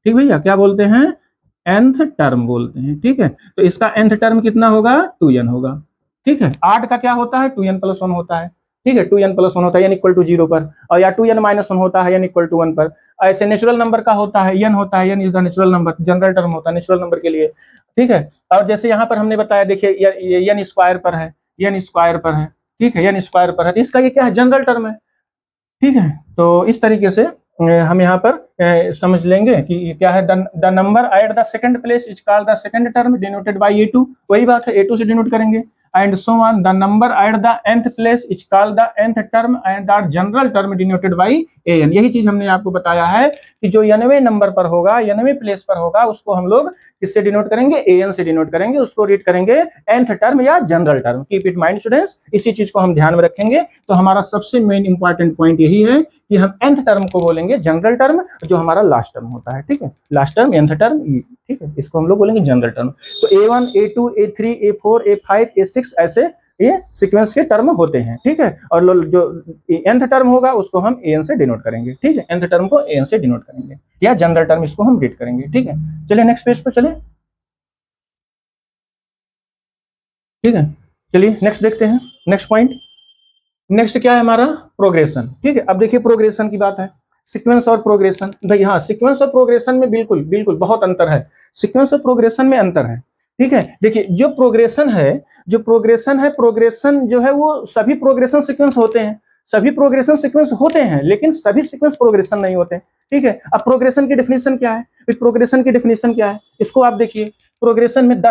ठीक भैया, क्या बोलते हैं, nth टर्म बोलते हैं, ठीक है। तो इसका nth टर्म कितना होगा, 2n होगा, ठीक है। 8 का क्या होता है, 2n + 1 होता है, ठीक है, 2n + 1 होता है, n = 0 पर, और या 2n - 1 होता है, n = 1 पर। ऐसे नेचुरल नंबर का होता है, n होता है, n is the natural number, general term होता है नेचुरल नंबर के लिए, ठीक है। और जैसे यहाँ पर हमने बताया, देखिए n स्क्वायर पर है, n स्क्वायर पर है, ठीक है, n स्क्वायर पर है, इसका ये क्या है, जनरल टर्म है, ठीक है। तो इस तरीके से हम यहाँ पर समझ लेंगे कि क्या है, the number at the second place is called the second term denoted by A2, वही बात है, A2 से डिनोट करेंगे। and so on. The number at the nth place is called the nth term and the general term denoted by an. यही चीज हमने आपको बताया है कि जो 90वें नंबर पर होगा, 90वें प्लेस पर होगा, उसको हम लोग किससे डिनोट करेंगे? an से डिनोट करेंगे, उसको रीड करेंगे nth टर्म या general term. Keep it mind students, इसी चीज को हम ध्यान में रखेंगे। तो हमारा सबसे मेन इंपॉर्टेंट पॉइंट यही है कि हम nth टर्म को बोलेंगे जनरल टर्म, जो हमारा लास्ट टर्म होता है। ठीक है, लास्ट टर्म nth टर्म, ठीक है, इसको हम लोग बोलेंगे जनरल टर्म। तो A1, A2, A3, A4, A5, A6 ऐसे ये सीक्वेंस के टर्म होते हैं। ठीक है, और जो nth टर्म होगा उसको हम an से डिनोट करेंगे। ठीक है, nth टर्म को an से डिनोट करेंगे या जनरल टर्म इसको हम रीड करेंगे। ठीक है, चलिए नेक्स्ट पेज पर चले। ठीक है, चलिए नेक्स्ट देखते हैं, नेक्स्ट पॉइंट। नेक्स्ट क्या है हमारा? प्रोग्रेशन। ठीक है, अब देखिए प्रोग्रेशन की बात है, सीक्वेंस और प्रोग्रेशन। भाई हाँ, सीक्वेंस और प्रोग्रेशन में बिल्कुल बिल्कुल बहुत अंतर है, सीक्वेंस और प्रोग्रेशन में अंतर है। ठीक है, देखिए जो प्रोग्रेशन है, प्रोग्रेशन जो है वो सभी प्रोग्रेशन सीक्वेंस होते हैं, सभी प्रोग्रेशन सीक्वेंस होते हैं, लेकिन सभी सीक्वेंस प्रोग्रेशन नहीं होते। ठीक है, अब प्रोग्रेशन की डेफिनेशन क्या है? प्रोग्रेशन की डेफिनेशन क्या है इसको आप देखिए। प्रोग्रेशन में the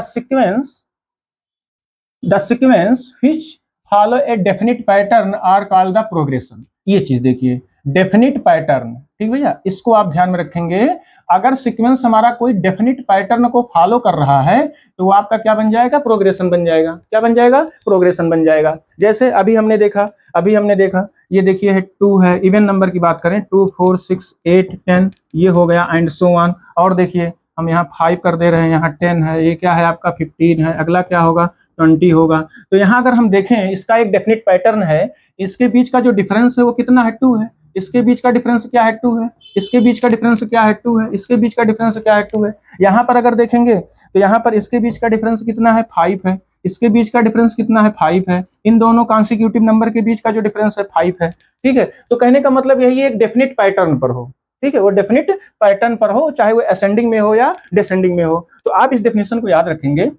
sequence which follow a definite pattern are called the progression. ये चीज देखिए, डेफिनिट पैटर्न। ठीक भैया, इसको आप ध्यान में रखेंगे। अगर सीक्वेंस हमारा कोई डेफिनिट पैटर्न को फॉलो कर रहा है तो वो आपका क्या बन जाएगा? प्रोग्रेशन बन जाएगा। क्या बन जाएगा? प्रोग्रेशन बन जाएगा। जैसे अभी हमने देखा, ये देखिए है 2 है, इवन नंबर की बात करें 2, 4, 6, 8, 10 ये हो गया एंड सो ऑन। और देखिए हम यहाँ 5 कर दे रहे हैं, यहाँ 10 है, ये क्या है आपका 15 है, अगला क्या होगा 20 होगा। तो यहाँ अगर हम देखें इसका एक डेफिनिट पैटर्न है, इसके बीच का जो डिफरेंस है वो कितना है? 2 है। इसके बीच का डिफरेंस क्या है? 2 है। इसके बीच का डिफरेंस क्या है? 2 है। इसके बीच का डिफरेंस क्या है? 2 है। यहाँ पर अगर देखेंगे तो यहाँ पर इसके बीच का डिफरेंस कितना है? 5 है। इसके बीच का डिफरेंस कितना है? 5 है। इन दोनों कॉन्सिक्यूटिव नंबर के बीच का जो डिफरेंस है 5 है। ठीक है, तो कहने का मतलब यही है एक डेफिनिट पैटर्न पर हो। ठीक है, वो डेफिनिट पैटर्न पर हो, चाहे वो असेंडिंग में हो या डिसेंडिंग में हो। तो आप इस डेफिनेशन को याद रखेंगे।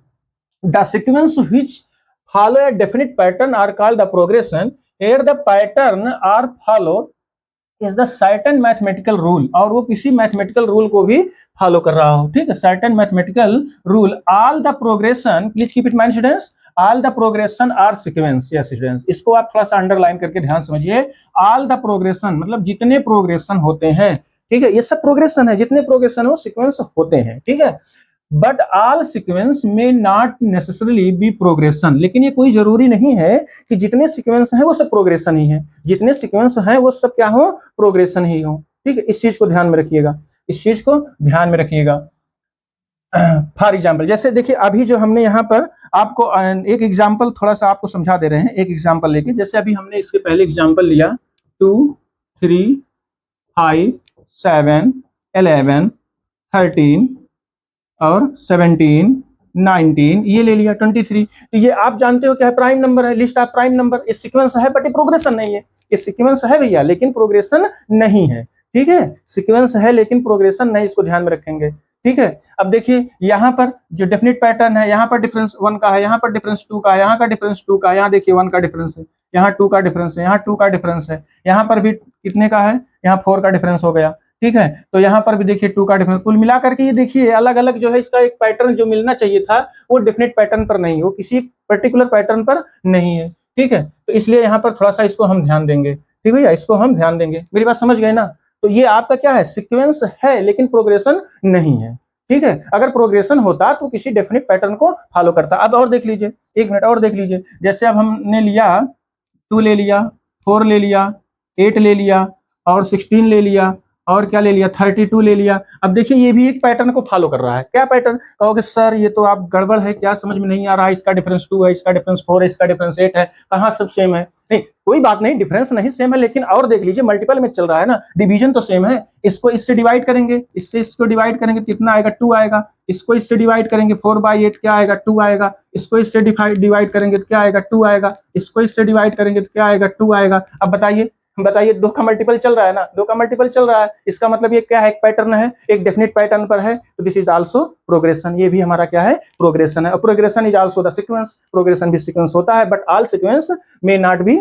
The sequence which follow a definite pattern are called the progression. Here the pattern are followed is the certain mathematical rule, और वो किसी मैथमेटिकल रूल को भी फॉलो कर रहा हो। ठीक है, certain mathematical rule, all the progression, please keep it mind students, all the progression are sequence। yes students, इसको आप थोड़ा सा अंडरलाइन करके ध्यान समझिए। all the progression मतलब जितने प्रोग्रेशन होते हैं, ठीक है, ये सब प्रोग्रेशन है, जितने प्रोग्रेशन हो सीक्वेंस होते हैं। ठीक है, बट ऑल सीक्वेंस में नॉट नेसेसरली बी प्रोग्रेशन, लेकिन ये कोई जरूरी नहीं है कि जितने सीक्वेंस हैं वो सब प्रोग्रेशन ही है, जितने सीक्वेंस हैं वो सब क्या हो? प्रोग्रेशन ही हो। ठीक है, इस चीज को ध्यान में रखिएगा, इस चीज को ध्यान में रखिएगा। फॉर एग्जाम्पल जैसे देखिए अभी जो हमने यहाँ पर आपको एक एग्जाम्पल थोड़ा सा आपको समझा दे रहे हैं, एक एग्जाम्पल लेके। जैसे अभी हमने इसके पहले एग्जाम्पल लिया 2, 3, 5, 7, 11, 13 और 17, 19 ये ले लिया 23। तो ये आप जानते हो क्या है? प्राइम नंबर है, लिस्ट ऑफ प्राइम नंबर। ये सीक्वेंस है बट ये प्रोग्रेशन नहीं है। ये सीक्वेंस है भैया लेकिन प्रोग्रेशन नहीं है। ठीक है, सीक्वेंस है लेकिन प्रोग्रेशन नहीं, इसको ध्यान में रखेंगे। ठीक है, अब देखिए यहाँ पर जो डेफिनिट पैटर्न है, यहाँ पर डिफरेंस 1 का है, यहाँ पर डिफरेंस 2 का है, यहाँ का डिफरेंस 2 का है, यहाँ देखिए 1 का डिफरेंस है, यहाँ 2 का डिफरेंस है, यहाँ 2 का डिफरेंस है, यहाँ पर भी कितने का है? यहाँ 4 का डिफरेंस हो गया। ठीक है, तो यहाँ पर भी देखिए 2 का डिफरेंस। कुल मिला करके ये देखिए अलग अलग जो है इसका एक पैटर्न जो मिलना चाहिए था वो डेफिनेट पैटर्न पर नहीं, वो किसी पर्टिकुलर पैटर्न पर नहीं है। ठीक है, तो इसलिए यहाँ पर थोड़ा सा इसको हम ध्यान देंगे। ठीक है, इसको हम ध्यान देंगे। मेरी बात समझ गए ना? तो ये आपका क्या है? सीक्वेंस है लेकिन प्रोग्रेशन नहीं है। ठीक है, अगर प्रोग्रेशन होता तो किसी डेफिनेट पैटर्न को फॉलो करता। अब और देख लीजिए, 1 मिनट और देख लीजिए। जैसे अब हमने लिया 2 ले लिया, 4 ले लिया, 8 ले लिया और 16 ले लिया और क्या ले लिया? 32 ले लिया। अब देखिए ये भी एक पैटर्न को फॉलो कर रहा है। क्या पैटर्न? कहोगे सर ये तो आप गड़बड़ है, क्या समझ में नहीं आ रहा है? इसका डिफरेंस 2 है, इसका डिफरेंस 4 है, इसका डिफरेंस 8 है, कहाँ सब सेम है? नहीं, कोई बात नहीं, डिफरेंस नहीं सेम है, लेकिन और देख लीजिए मल्टीपल में चल रहा है ना, डिवीजन तो सेम है। इसको इससे डिवाइड करेंगे, इससे इसको डिवाइड करेंगे, कितना आएगा? 2 आएगा। इसको इससे डिवाइड करेंगे 4/8 क्या आएगा? 2 आएगा। इसको इससे डिवाइड करेंगे तो क्या आएगा? 2 आएगा। इसको इससे डिवाइड करेंगे तो क्या आएगा? 2 आएगा। अब बताइए 2 का मल्टीपल चल रहा है ना, 2 का मल्टीपल चल रहा है, इसका मतलब ये क्या है? एक पैटर्न है, एक डेफिनेट पैटर्न पर है, तो दिस इज आल्सो प्रोग्रेशन। ये भी हमारा क्या है? प्रोग्रेशन है। और progression is also the sequence, progression भी सीक्वेंस होता है, but all sequence may not be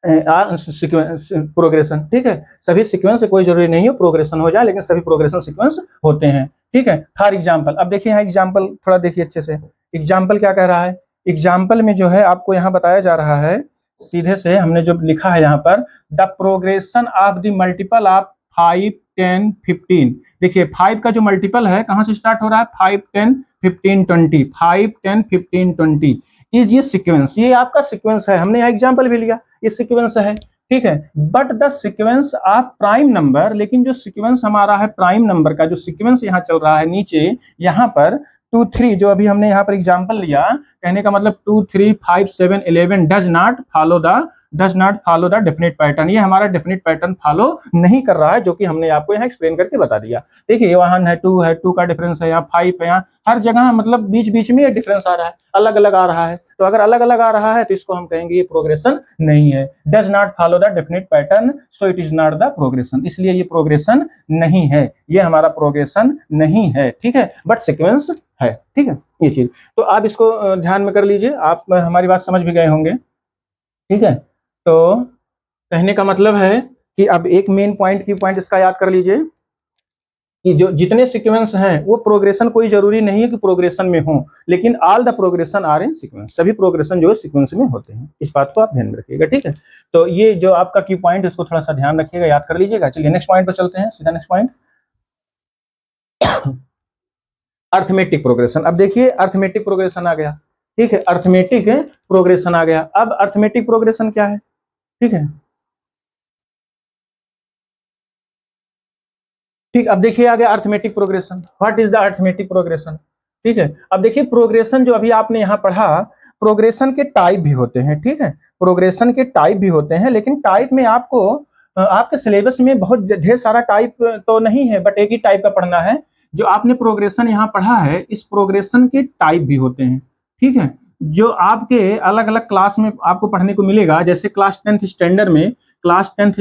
sequence progression. ठीक है, सभी सीक्वेंस से कोई जरूरी नहीं है प्रोग्रेशन हो जाए, लेकिन सभी प्रोग्रेशन सीक्वेंस होते हैं। ठीक है, फॉर एग्जाम्पल अब देखिए यहाँ एग्जाम्पल थोड़ा देखिए अच्छे से। एग्जाम्पल क्या कह रहा है? एग्जाम्पल में जो है आपको यहाँ बताया जा रहा है, सीधे से हमने जो लिखा है यहाँ पर, the progression of the multiple of 5, 10, 15। देखिए 5 का जो मल्टीपल है कहाँ से स्टार्ट हो रहा है, 5, 10, 15, 20, 5, 10, 15, 20 इज ये सीक्वेंस, ये आपका सीक्वेंस है। हमने यहाँ एग्जाम्पल भी लिया, ये सीक्वेंस है, ठीक है। But the sequence of prime number, लेकिन जो सीक्वेंस हमारा है प्राइम नंबर का, जो सीक्वेंस यहाँ चल रहा है नीचे यहाँ पर 2, 3, जो अभी हमने यहाँ पर एग्जाम्पल लिया, कहने का मतलब 2, 3, 5, 7, 11 does not follow the definite pattern. ये हमारा डेफिनेट पैटर्न फॉलो नहीं कर रहा है, जो कि हमने आपको यहाँ एक्सप्लेन करके बता दिया। देखिए वहाँ है 2 का डिफरेंस है, यहाँ 5 है, यहाँ हर जगह मतलब बीच बीच में ये डिफरेंस आ रहा है, अलग अलग आ रहा है। तो अगर अलग अलग आ रहा है तो इसको हम कहेंगे ये प्रोग्रेशन नहीं है। Does not follow the definite pattern, so it is not the progression, इसलिए ये प्रोग्रेशन नहीं है, ये हमारा प्रोग्रेशन नहीं है, ठीक है। बट सीक्वेंस है, ठीक है, ये चीज। तो आप इसको ध्यान में कर लीजिए, आप हमारी बात समझ भी गए होंगे, ठीक है। तो कहने का मतलब है कि अब एक मेन पॉइंट की पॉइंट इसका याद कर लीजिए कि जो जितने सीक्वेंस हैं वो प्रोग्रेशन, कोई जरूरी नहीं है कि प्रोग्रेशन में हो, लेकिन all the progression are in sequence, सभी प्रोग्रेशन जो है सीक्वेंस में होते हैं। इस बात को आप ध्यान में रखिएगा, ठीक है। तो ये जो आपका की पॉइंट, इसको थोड़ा सा ध्यान रखिएगा, याद कर लीजिएगा। चलिए नेक्स्ट पॉइंट पर चलते हैं, सीधा नेक्स्ट पॉइंट, अर्थमेटिक प्रोग्रेशन। अब देखिए अर्थमेटिक प्रोग्रेशन आ गया, ठीक है, अर्थमेटिक प्रोग्रेशन आ गया। अब अर्थमेटिक प्रोग्रेशन क्या है, ठीक है, ठीक। अब देखिए आ गया arithmetic progression. What is the arithmetic progression, ठीक है। अब देखिए प्रोग्रेशन जो अभी आपने यहाँ पढ़ा, प्रोग्रेशन के टाइप भी होते हैं, ठीक है, प्रोग्रेशन के टाइप भी होते हैं, लेकिन टाइप में आपको आपके सिलेबस में बहुत ढेर सारा टाइप तो नहीं है, बट एक ही टाइप का पढ़ना है। जो आपने प्रोग्रेशन यहाँ पढ़ा है, इस प्रोग्रेशन के टाइप भी होते हैं, ठीक है, जो आपके अलग अलग क्लास में आपको पढ़ने को मिलेगा। जैसे क्लास 10th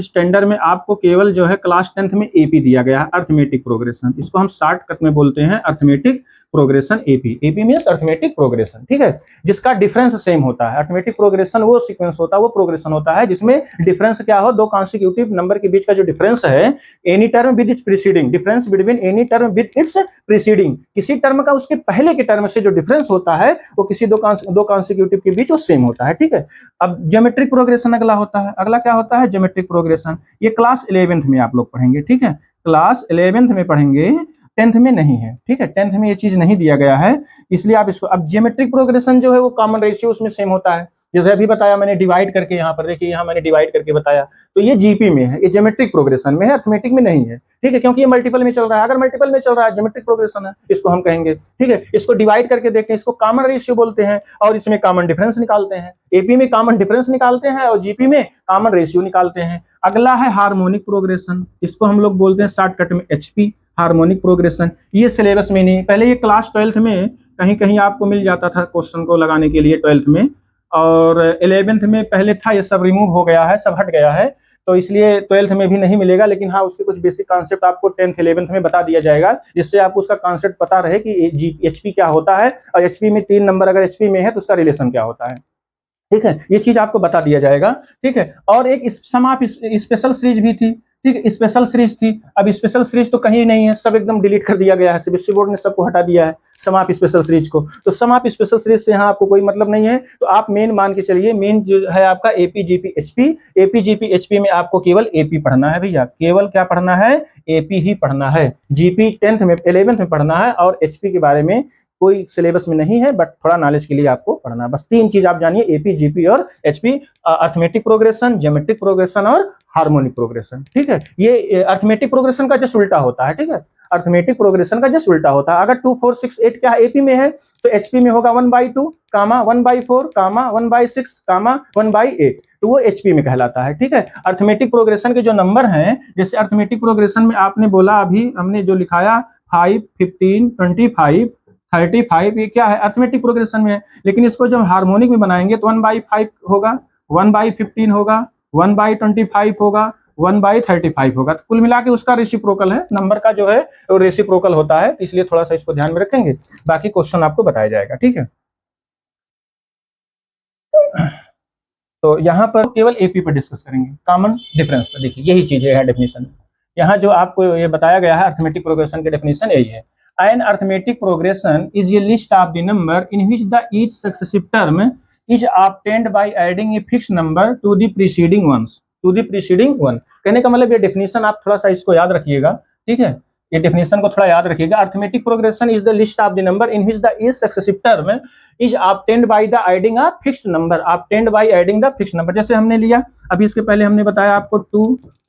स्टैंडर्ड में आपको केवल जो है क्लास 10th में एपी दिया गया है, अर्थमेटिक प्रोग्रेशन। इसको हम शॉर्टकट में बोलते हैं arithmetic progression, AP. AP means arithmetic progression, ठीक है, जिसका डिफरेंस सेम होता है। अर्थमेटिक प्रोग्रेशन वो सीक्वेंस होता है, वो प्रोग्रेशन होता है जिसमें डिफरेंस क्या हो, दो कॉन्सिक्यूटिव नंबर के बीच का जो डिफरेंस है, any term with its preceding, difference between any term with its preceding, किसी टर्म का उसके पहले के टर्म से जो डिफरेंस होता है वो किसी दो कॉन्सिक्यूटिव के बीच वो सेम होता है, ठीक है। अब ज्योमेट्रिक प्रोग्रेशन अगला होता है, अगला क्या होता है, ज्योमेट्रिक प्रोग्रेशन। ये क्लास 11th में आप लोग पढ़ेंगे, ठीक है, क्लास 11th में पढ़ेंगे, 10th में नहीं है, ठीक है, 10th में ये चीज नहीं दिया गया है, इसलिए आप इसको। अब ज्योमेट्रिक प्रोग्रेशन जो है वो कॉमन रेशियो उसमें सेम होता है, जैसे अभी बताया मैंने डिवाइड करके, यहाँ पर देखिए, यहाँ मैंने डिवाइड करके बताया, तो ये जीपी में है, ये ज्योमेट्रिक प्रोग्रेशन में है, अर्थमेटिक में नहीं है, ठीक है, क्योंकि ये मल्टीपल में चल रहा है। अगर मल्टीपल में चल रहा है ज्योमेट्रिक प्रोग्रेशन है, इसको हम कहेंगे, ठीक है। इसको डिवाइड करके देखते हैं, इसको कॉमन रेशियो बोलते हैं, और इसमें कॉमन डिफरेंस निकालते हैं। एपी में कॉमन डिफरेंस निकालते हैं और जीपी में कॉमन रेशियो निकालते हैं। अगला है हार्मोनिक प्रोग्रेशन, इसको हम लोग बोलते हैं शॉर्टकट में एचपी, हार्मोनिक प्रोग्रेशन। ये सिलेबस में नहीं, पहले ये क्लास 12th में कहीं कहीं आपको मिल जाता था क्वेश्चन को लगाने के लिए 12th में, और 11th में पहले था, ये सब रिमूव हो गया है, सब हट गया है, तो इसलिए 12th में भी नहीं मिलेगा। लेकिन हाँ, उसके कुछ बेसिक कॉन्सेप्ट आपको 10th 11th में बता दिया जाएगा, जिससे आपको उसका कॉन्सेप्ट पता रहे कि एचपी क्या होता है, और एचपी में 3 नंबर अगर एचपी में है तो उसका रिलेशन क्या होता है, ठीक है, ये चीज आपको बता दिया जाएगा, ठीक है। और एक सम ऑफ स्पेशल सीरीज भी थी, ठीक है, स्पेशल सीरीज थी। अब स्पेशल सीरीज तो कहीं नहीं है, सब एकदम डिलीट कर दिया गया है, सीबीएसई बोर्ड ने सबको हटा दिया है सम ऑफ स्पेशल सीरीज को। तो सम ऑफ स्पेशल सीरीज से यहाँ आपको कोई मतलब नहीं है, तो आप मेन मान के चलिए, मेन जो है आपका AP GP HP. AP GP HP में आपको केवल एपी पढ़ना है भैया, केवल क्या पढ़ना है, एपी ही पढ़ना है। जीपी 10th में 11th में पढ़ना है, और एचपी के बारे में कोई सिलेबस में नहीं है, बट थोड़ा नॉलेज के लिए आपको पढ़ना है। बस 3 चीज आप जानिए, एपी जीपी और HP, arithmetic progression, geometric progression और हार्मोनिक प्रोग्रेशन, ठीक है। ये अर्थमेटिक प्रोग्रेशन का जस्ट उल्टा होता है, ठीक है, अर्थमेटिक प्रोग्रेशन का जस्ट उल्टा होता है। अगर 2 4 6 8 क्या एपी में है, तो एचपी में होगा 1/2, 1/4, 1/6, 1/8, तो वो एचपी में कहलाता है, ठीक है। अर्थमेटिक प्रोग्रेशन के जो नंबर हैं, जैसे अर्थमेटिक प्रोग्रेशन में आपने बोला, अभी हमने जो लिखाया 5, 15, 25, 35, ये क्या है, अर्थमेटिक प्रोग्रेशन में है। लेकिन इसको जब हार्मोनिक में बनाएंगे तो 1/5 होगा, 1/15 होगा, 1/25 होगा, 1/35 होगा। तो कुल मिला के उसका रेसिप्रोकल है, नंबर का जो है वो रेसिप्रोकल होता है, इसलिए थोड़ा सा इसको ध्यान में रखेंगे, बाकी क्वेश्चन आपको बताया जाएगा, ठीक है। तो यहाँ पर केवल एपी पर डिस्कस करेंगे, कॉमन डिफरेंस पर। देखिए यही चीजें है डेफिनेशन, यहाँ जो आपको ये बताया गया है अर्थमेटिक प्रोग्रेशन की डेफिनेशन यही है। An arithmetic progression is a list of the number in which the each successive term is obtained by adding a fixed number to the preceding ones. To the preceding one. कहने का मतलब ये definition आप थोड़ा सा इसको याद रखिएगा, ठीक है, ये डेफिनेशन को थोड़ा याद रखिएगा. Arithmetic progression is the list of the number in which the is successive term is obtained by the adding a fixed number. Obtained by adding the fixed number. जैसे हमने लिया अभी इसके पहले हमने बताया आपको 2,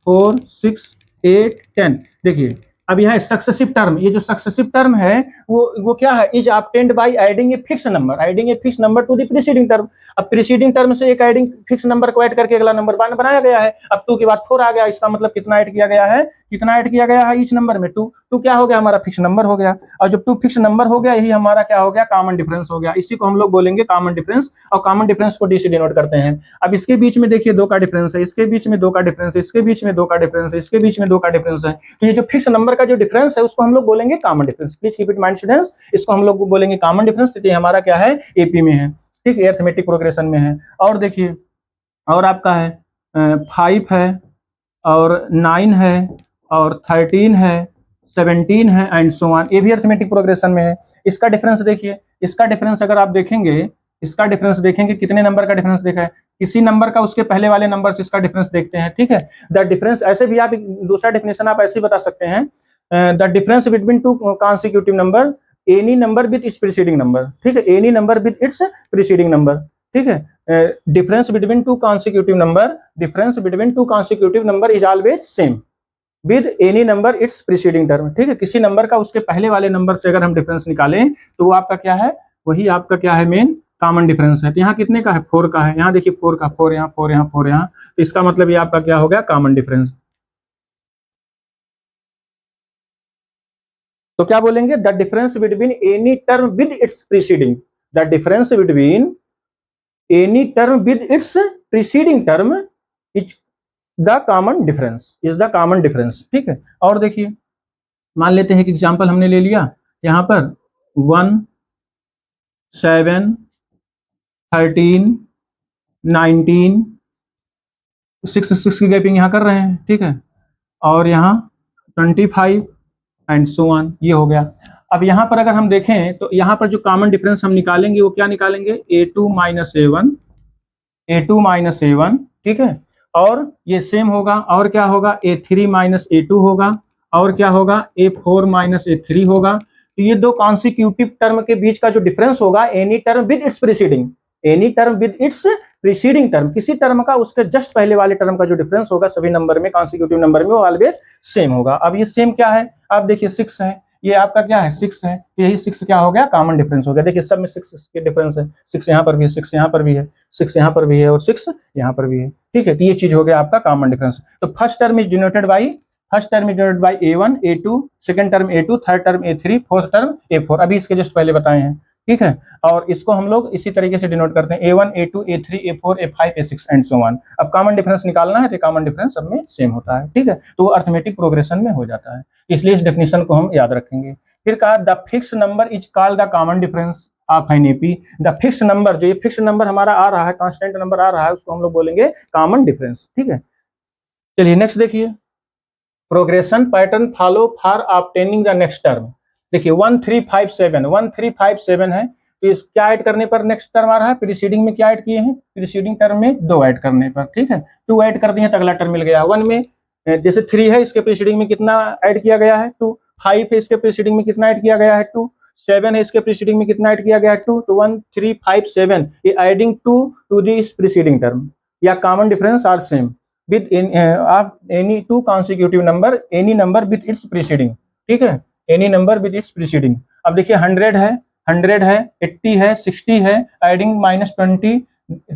4, 6, 8, 10. देखिए अब यह सक्सेसिव टर्म, ये जो सक्सेसिव टर्म है वो क्या है, is obtained by adding a fix number. Adding a fix number two the preceding term. अब प्रीसीडिंग टर्म से एक एडिंग फिक्स नंबर को ऐड करके अगला नंबर बनाया गया है. अब 2 के बाद 4 आ गया, इसका मतलब कितना ऐड किया गया है, कितना ऐड किया गया है इस नंबर में 2. 2 क्या हो गया, हमारा फिक्स नंबर हो गया. और जब 2 फिक्स नंबर हो गया, यही हमारा क्या हो गया, कॉमन डिफरेंस हो गया. इसी को हम लोग बोलेंगे कॉमन डिफरेंस, और कॉमन डिफरेंस को डी से डिनोट करते हैं. अब इसके बीच में देखिए 2 का डिफरेंस है, इसके बीच में 2 का डिफरेंस है, इसके बीच में 2 का डिफरेंस है, इसके बीच में 2 का डिफरेंस है. तो ये जो फिक्स नंबर का जो डिफरेंस है उसको हम लोग बोलेंगे common difference. Please keep it mind students, इसको हम लोग बोलेंगे कॉमन डिफरेंस. तो ये हमारा क्या है, एपी में है, ठीक है, अरिथमेटिक प्रोग्रेशन में है. और देखिए और आपका है 5 है और 9 है और 13 है, 17 है एंड सो ऑन. ये भी अरिथमेटिक प्रोग्रेशन में है. इसका डिफरेंस देखिए, इसका डिफरेंस अगर आप देखेंगे, इसका डिफरेंस देखेंगे कितने नंबर का डिफरेंस देखा है, किसी नंबर का उसके पहले वाले नंबर से इसका डिफरेंस देखते हैं, ठीक है. द डिफरेंस, ऐसे भी आप दूसरा डेफिनेशन आप ऐसे ही बता सकते हैं, the difference between 2 consecutive number any number with its preceding number, ठीक है, any number with its preceding number, ठीक है. Difference between 2 consecutive number, difference between 2 consecutive number is always same with any number it's preceding term, ठीक है. किसी number का उसके पहले वाले नंबर से अगर हम डिफरेंस निकालें तो वो आपका क्या है, वही आपका क्या है, मेन कॉमन डिफरेंस है. तो यहाँ कितने का है, 4 का है. यहाँ देखिए 4 का, 4 यहाँ, 4 यहाँ, 4 यहाँ. तो इसका मतलब ये आपका क्या हो गया, कॉमन डिफरेंस. तो क्या बोलेंगे, the difference between any term with its preceding, the difference between any term with its preceding term is the common difference, is the common difference, ठीक है. और देखिए मान लेते हैं कि एग्जांपल हमने ले लिया यहाँ पर 1, 7, 13, 19, 6 की गैपिंग यहाँ कर रहे हैं, ठीक है, और यहाँ 25 एंड सो ऑन. ये हो गया. अब यहाँ पर अगर हम देखें तो यहाँ पर जो कॉमन डिफरेंस हम निकालेंगे वो क्या निकालेंगे, A2 minus A1, A2 minus A1, ठीक है. और ये सेम होगा, और क्या होगा, A3 माइनस A2 होगा, और क्या होगा, A4 माइनस A3 होगा. तो ये 2 कॉन्सिक्यूटिव टर्म के बीच का जो डिफरेंस होगा, any term with its preceding, any term with its preceding term, किसी टर्म का उसके जस्ट पहले वाले टर्म का जो डिफरेंस होगा सभी नंबर में, कॉन्सिक्यूटिव नंबर में, वो ऑलवेज सेम होगा. अब ये सेम क्या है, आप देखिए 6 है, ये आपका क्या है, 6 है. यही 6 क्या हो गया, कॉमन डिफरेंस हो गया. देखिए सब में 6 के डिफरेंस है. 6 यहाँ पर भी है, 6 यहाँ पर भी है, 6 यहाँ पर भी है, और 6 यहाँ पर भी है, ठीक है. तो ये चीज हो गया आपका कॉमन डिफरेंस. तो first term is denoted by A1, A2, second term A2, third term A3, fourth term A4. अभी इसके जस्ट पहले बताए हैं, ठीक है. और इसको हम लोग इसी तरीके से डिनोट करते हैं, A1, A2, A3, A4, A5, A6 and so on. अब कॉमन डिफरेंस निकालना है तो कॉमन डिफरेंस सब में सेम होता है, ठीक है. तो वो अरिथमेटिक प्रोग्रेशन में हो जाता है, इसलिए इस डेफिनेशन को हम याद रखेंगे. फिर कहा the fix number is called the common difference of an AP. The fix number, जो ये फिक्स नंबर हमारा आ रहा है, कांस्टेंट नंबर आ रहा है, उसको हम लोग बोलेंगे कॉमन डिफरेंस, ठीक है. चलिए नेक्स्ट देखिए, progression pattern follow for obtaining the next term. देखिए 1357 है. तो इस क्या ऐड करने पर नेक्स्ट टर्म आ रहा है, प्रीसीडिंग में क्या ऐड किए हैं, प्रीसीडिंग टर्म में 2 ऐड करने पर, ठीक है. 2 ऐड कर दिए तो अगला टर्म मिल गया. 1 में जैसे 3 है, इसके प्रीसीडिंग में कितना ऐड किया गया है, 2. 5 है, इसके प्रीसीडिंग में कितना ऐड किया गया है, 2. 7 है, इसके प्रीसीडिंग में कितना ऐड किया गया है, 2. तो 1, 3, 5, 7 ये adding 2 two this preceding term, या common difference are same with any 2 consecutive number, any number with its preceding, ठीक है, any number with its preceding. अब देखिए 100 है, 80 है, 60 है, adding -20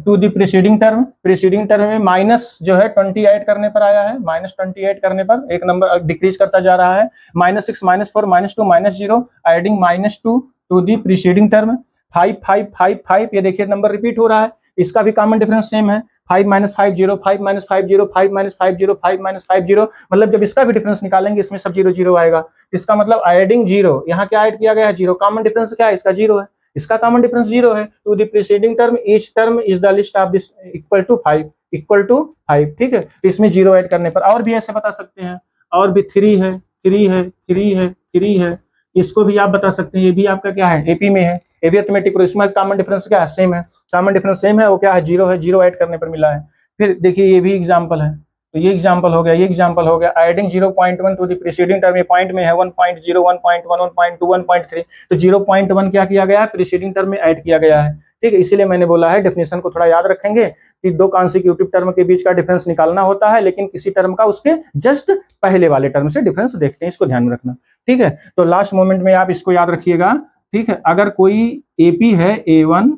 to the preceding term. Preceding term में माइनस जो है 20 ऐड करने पर आया है, -20 ऐड करने पर एक नंबर डिक्रीज करता जा रहा है. -6, -4, -2, -0 adding -2 to the preceding term. 5, 5, 5, 5 ये देखिए नंबर रिपीट हो रहा है, इसका भी कॉमन डिफरेंस सेम है. 5 -5 0, 5 -5 0, 5 -5 0, 5 -5 0. मतलब जब इसका भी डिफरेंस निकालेंगे इसमें सब 0 0 आएगा. इसका मतलब एडिंग 0, यहाँ क्या ऐड किया गया है, 0. कॉमन डिफरेंस क्या है, इसका 0 है, इसका कॉमन डिफरेंस 0 है. To the preceding term each term is the list of this equal to 5, ठीक है. तो इसमें 0 ऐड करने पर, और भी ऐसे बता सकते हैं, और भी 3 है, 3 है, 3 है, 3 है, इसको भी आप बता सकते हैं, ये भी आपका क्या है, एपी में है, ये भी अर्थमेटिक, इसमें कॉमन डिफरेंस क्या है, सेम है, कॉमन डिफरेंस सेम है, वो क्या है, जीरो है, जीरो ऐड करने पर मिला है। फिर देखिए ये भी एग्जाम्पल है, तो ये एग्जाम्पल हो गया, ये एग्जाम्पल हो गया, adding 0.1 to the preceding term, ये पॉइंट में है 1.0 1.1 1.2 1.3, तो 0.1 क्या किया गया है, प्रीसीडिंग टर्म में ऐड किया गया है, ठीक है। इसीलिए मैंने बोला है डेफिनेशन को थोड़ा याद रखेंगे कि दो कॉन्सिक्यूटिव टर्म के बीच का डिफरेंस निकालना होता है, लेकिन किसी टर्म का उसके जस्ट पहले वाले टर्म से डिफरेंस देखते हैं, इसको ध्यान में रखना, ठीक है। तो लास्ट मोमेंट में आप इसको याद रखिएगा, ठीक है। अगर कोई एपी है A1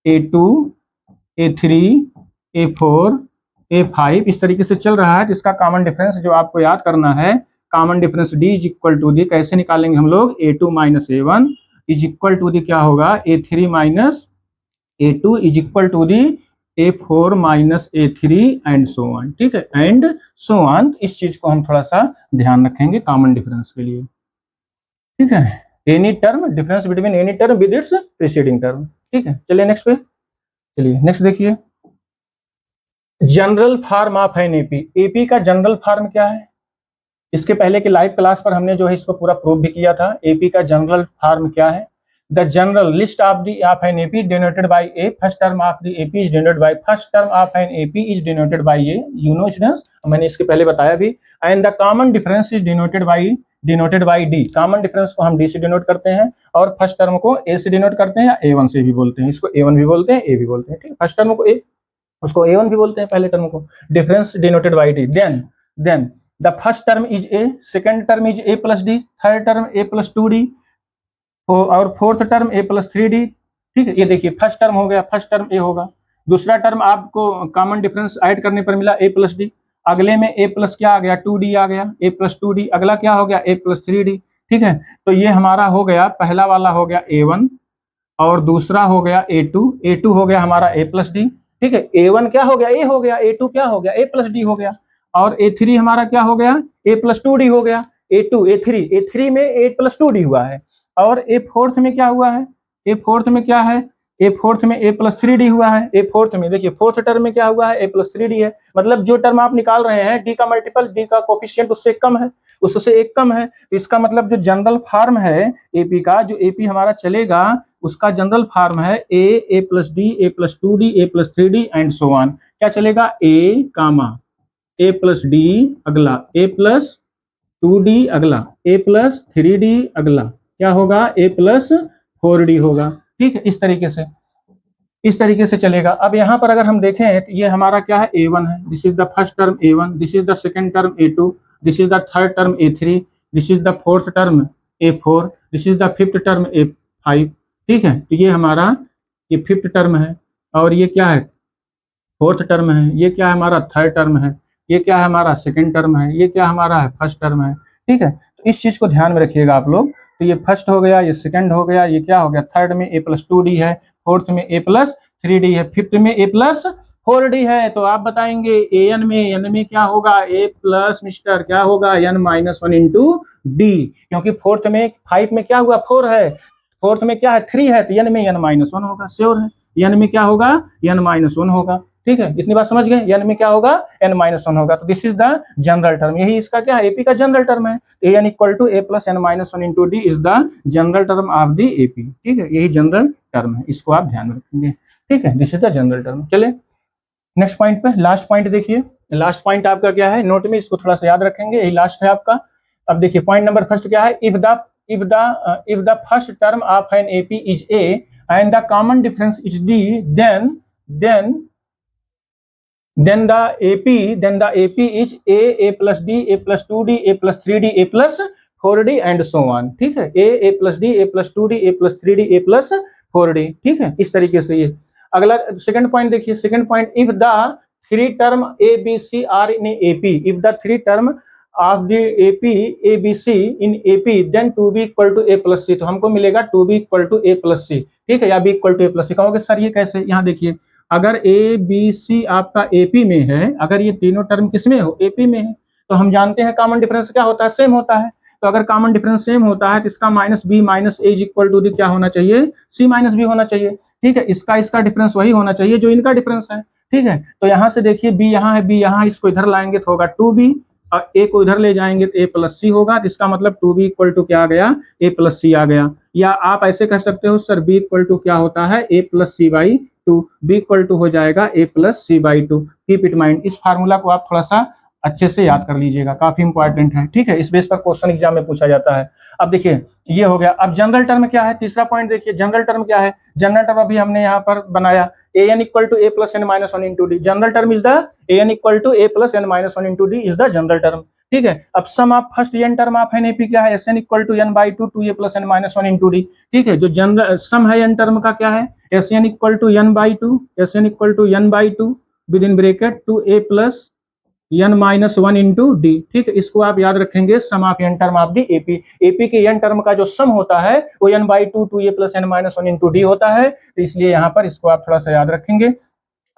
A2 A3 A4 A5 इस तरीके से चल रहा है, तो इसका कॉमन डिफरेंस जो आपको याद करना है, common difference D is equal to D, कैसे निकालेंगे हम लोग, A2 minus A1 is equal to D क्या होगा, A3 minus A2 is equal to D A4 minus A3 and so on, ठीक है, एंड सो ऑन। इस चीज को हम थोड़ा सा ध्यान रखेंगे कॉमन डिफरेंस के लिए, ठीक है। Any term, difference between any term with its preceding term, ठीक है। चलिए नेक्स्ट पे, चलिए नेक्स्ट देखिए, general form of an AP, AP का जनरल फॉर्म क्या है, इसके पहले के लाइव क्लास पर हमने जो है इसको पूरा प्रूव भी किया था। एपी का जनरल फॉर्म क्या है, the general list of an AP denoted by A, first term of the AP is denoted by, first term of an AP is denoted by A, you know students, मैंने इसके पहले बताया भी, and the common difference is denoted by D, common difference को हम D से denote करते हैं, और फर्स्ट टर्म को ए से डिनोट करते हैं, या A1 से भी बोलते हैं, इसको A1 भी बोलते हैं, ए भी बोलते हैं, ठीक है। फर्स्ट टर्म को ए, उसको A1 भी बोलते हैं, पहले टर्म को, difference denoted by D, then the first term is A, second term is A plus D, third term A plus 2D, और fourth term A plus 3D, ठीक है। ये देखिए फर्स्ट टर्म हो गया, फर्स्ट टर्म A होगा, दूसरा term आपको कॉमन डिफरेंस ऐड करने पर मिला A प्लस डी, अगले में A प्लस क्या आ गया, 2D आ गया, A प्लस 2D, अगला क्या हो गया, A प्लस 3D, ठीक है। तो ये हमारा हो गया, पहला वाला हो गया A1, और दूसरा हो गया A2 हो गया हमारा A प्लस डी, ठीक है। A1 क्या हो गया, A हो गया, A2 क्या हो गया, A प्लस डी हो गया, और A3 हमारा क्या हो गया, A प्लस 2D हो गया, A3 में A प्लस 2D हुआ है, और A फोर्थ में क्या हुआ है, A फोर्थ में क्या है, A फोर्थ में A प्लस 3D हुआ है, A फोर्थ में देखिए फोर्थ टर्म में क्या हुआ है, A प्लस 3D है, मतलब जो टर्म आप निकाल रहे हैं D का मल्टीपल, D का कोफिशिएंट उससे कम है, उससे एक कम है, तो इसका मतलब जो जनरल फॉर्म है AP का, जो AP हमारा चलेगा उसका जनरल फॉर्म है A plus D, A plus 2D, A plus 3D and so on, क्या चलेगा, A प्लस डी अगला, A प्लस 2D अगला, A प्लस 3D अगला, क्या होगा, A प्लस 4D होगा, ठीक है। इस तरीके से चलेगा। अब यहाँ पर अगर हम देखें तो ये हमारा क्या है, A1 है, this is the first term A1, this is the second term A2, this is the third term A3, this is the fourth term A4, this is the fifth term A5, ठीक है। तो ये हमारा ये fifth term है, और ये क्या है, फोर्थ टर्म है, ये क्या है हमारा थर्ड टर्म है, ये क्या है हमारा सेकंड टर्म है, ये क्या हमारा है फर्स्ट टर्म है, ठीक है। तो इस चीज को ध्यान में रखिएगा आप लोग। तो ये फर्स्ट हो गया, ये सेकंड हो गया, ये क्या हो गया, थर्ड में A प्लस 2D है, फोर्थ में A प्लस 3D है, फिफ्थ में A प्लस 4D है। तो आप बताएंगे एन में क्या होगा, A प्लस मिस्टर क्या होगा, n माइनस 1 इंटू डी, क्योंकि फोर्थ में 5 में क्या हुआ, 4 है, फोर्थ में क्या है 3 है, तो n में n माइनस 1 होगा, श्योर है, n में क्या होगा, n माइनस 1 होगा, ठीक है। इतनी बात समझ गए, n में क्या होगा, n माइनस 1 होगा। तो this is the general term, यही इसका क्या है, एपी का जनरल टर्म है। an equal to A plus n minus 1 into D is the general term of the AP, ठीक है, यही जनरल टर्म है, इसको आप ध्यान में रखेंगे, ठीक है, this is the general term. चले नेक्स्ट पॉइंट पे, लास्ट पॉइंट देखिए, लास्ट पॉइंट आपका क्या है, नोट में इसको थोड़ा सा याद रखेंगे, यही लास्ट है आपका। अब देखिए पॉइंट नंबर फर्स्ट क्या है, if the first term of an AP is A and the common difference is D, then the AP is A plus D, A plus 2D, A plus 3D, A plus 4D and so on, ठीक है। A plus D, A plus 2D, A plus 3D, A plus 4D, ठीक है। इस तरीके से ये अगला second point देखिए, second point, if the three term A B C are in AP, if the three term of the AP A B C in AP then 2B equal to A plus C, तो हमको मिलेगा 2B equal to A plus C, ठीक है, या B equal to A plus C। कहोगे sir ये कैसे, यहाँ देखिए, अगर A B C आपका AP में है, अगर ये तीनों टर्म किसमें हो, AP में है, तो हम जानते हैं कॉमन डिफरेंस क्या होता है, सेम होता है। तो अगर कॉमन डिफरेंस सेम होता है तो इसका minus B minus A equal to D क्या होना चाहिए, सी माइनस बी होना चाहिए, ठीक है। इसका डिफरेंस वही होना चाहिए जो इनका डिफरेंस है, ठीक है। तो यहाँ से देखिए बी यहाँ है, बी यहाँ, इसको इधर लाएंगे तो होगा 2b, और ए को इधर ले जाएंगे तो ए प्लस सी होगा, इसका मतलब 2b इक्वल टू क्या आ गया, ए प्लस सी आ गया। या आप ऐसे कह सकते हो सर b इक्वल टू क्या होता है, A plus C by two, B equal to हो जाएगा A plus C by two. Keep it mind, इस फार्मूला को आप थोड़ा सा अच्छे से याद कर लीजिएगा, काफी इंपॉर्टेंट है, ठीक है, इस बेस पर क्वेश्चन एग्जाम में पूछा जाता है। अब देखिए ये हो गया। अब जनरल टर्म क्या है, तीसरा पॉइंट देखिए, जनरल टर्म क्या है। जनरल टर्म अभी हमने यहाँ पर बनाया A N equal to A plus N minus one into D. General term is the A N equal to A plus N minus one into D is the general term, ठीक है। अब सम आप first N term आप है क्या है, S N equal to N by two two A plus N minus one into D, ठीक है। जो जनरल सम है एन टर्म का क्या है, S N equal to N by two, S N equal to N by two within bracket two A plus N minus one into D, ठीक है। इसको आप याद रखेंगे, sum of N term of the AP. AP के N term का जो sum होता है वो N by two two A plus N minus one into D होता है, तो इसलिए यहाँ पर इसको आप थोड़ा सा याद रखेंगे।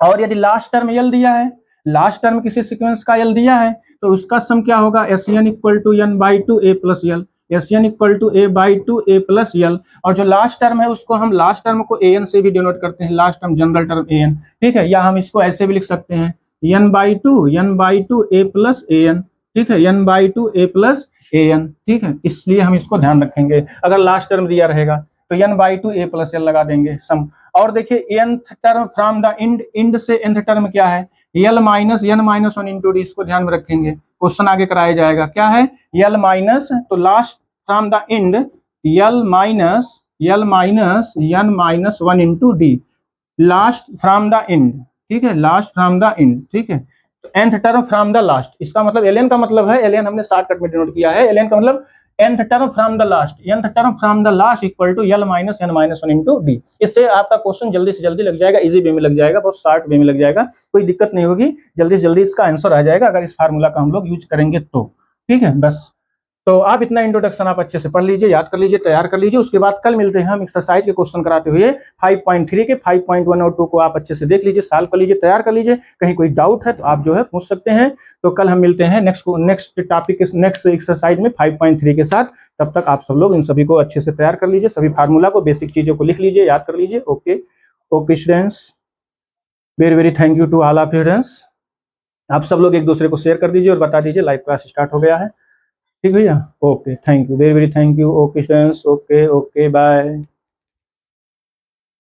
और यदि लास्ट टर्म यल दिया है, लास्ट टर्म किसी सीक्वेंस का यल दिया है तो उसका सम क्या होगा, S N equal to N by two A plus L, S N equal to A by two A plus L. और जो लास्ट टर्म है उसको हम लास्ट टर्म को ए एन से भी डिनोट करते हैं, लास्ट टर्म जनरल टर्म ए एन, ठीक है। या हम इसको ऐसे भी लिख सकते हैं N by two A plus A N, ठीक है, N by two A plus A N, ठीक है। इसलिए हम इसको ध्यान रखेंगे, अगर लास्ट टर्म दिया रहेगा तो N by two A plus L लगा देंगे सम। और देखिए nth term from the end, end से nth टर्म क्या है, L minus N minus one into D, इसको ध्यान में रखेंगे, क्वेश्चन आगे कराया जाएगा। क्या है, एल माइनस, तो last from the end L minus N minus one into D, last from the end, ठीक है, लास्ट फ्रॉम द इंड, ठीक है। तो nth term from the last, इसका मतलब एलएन का मतलब है, एलएन हमने शॉर्टकट में डिनोट किया है, एलएन का मतलब nth term from the last, nth term from the last equal to L minus N minus one into D. इससे आपका क्वेश्चन जल्दी से जल्दी लग जाएगा, इजी वे में लग जाएगा, बहुत शॉर्ट वे में लग जाएगा, कोई दिक्कत नहीं होगी, जल्दी से जल्दी इसका आंसर आ जाएगा अगर इस फार्मूला का हम लोग यूज करेंगे तो, ठीक है। बस तो आप इतना इंट्रोडक्शन आप अच्छे से पढ़ लीजिए, याद कर लीजिए, तैयार कर लीजिए। उसके बाद कल मिलते हैं हम एक्सरसाइज के क्वेश्चन कराते हुए 5.3 के। 5.1 और 2 को आप अच्छे से देख लीजिए, सॉल्व कर लीजिए, तैयार कर लीजिए। कहीं कोई डाउट है तो आप जो है पूछ सकते हैं। तो कल हम मिलते हैं नेक्स्ट टॉपिक के नेक्स्ट एक्सरसाइज में 5.3 के साथ। तब तक आप सब लोग इन सभी को अच्छे से तैयार कर लीजिए, सभी फार्मूला को, बेसिक चीजों को लिख लीजिए, याद कर लीजिए। Okay okay students, very very thank you to all of students. आप सब लोग एक दूसरे को शेयर कर दीजिए और बता दीजिए लाइव क्लास स्टार्ट हो गया है, ठीक भैया। Okay, thank you, very very thank you. Okay students, okay okay bye.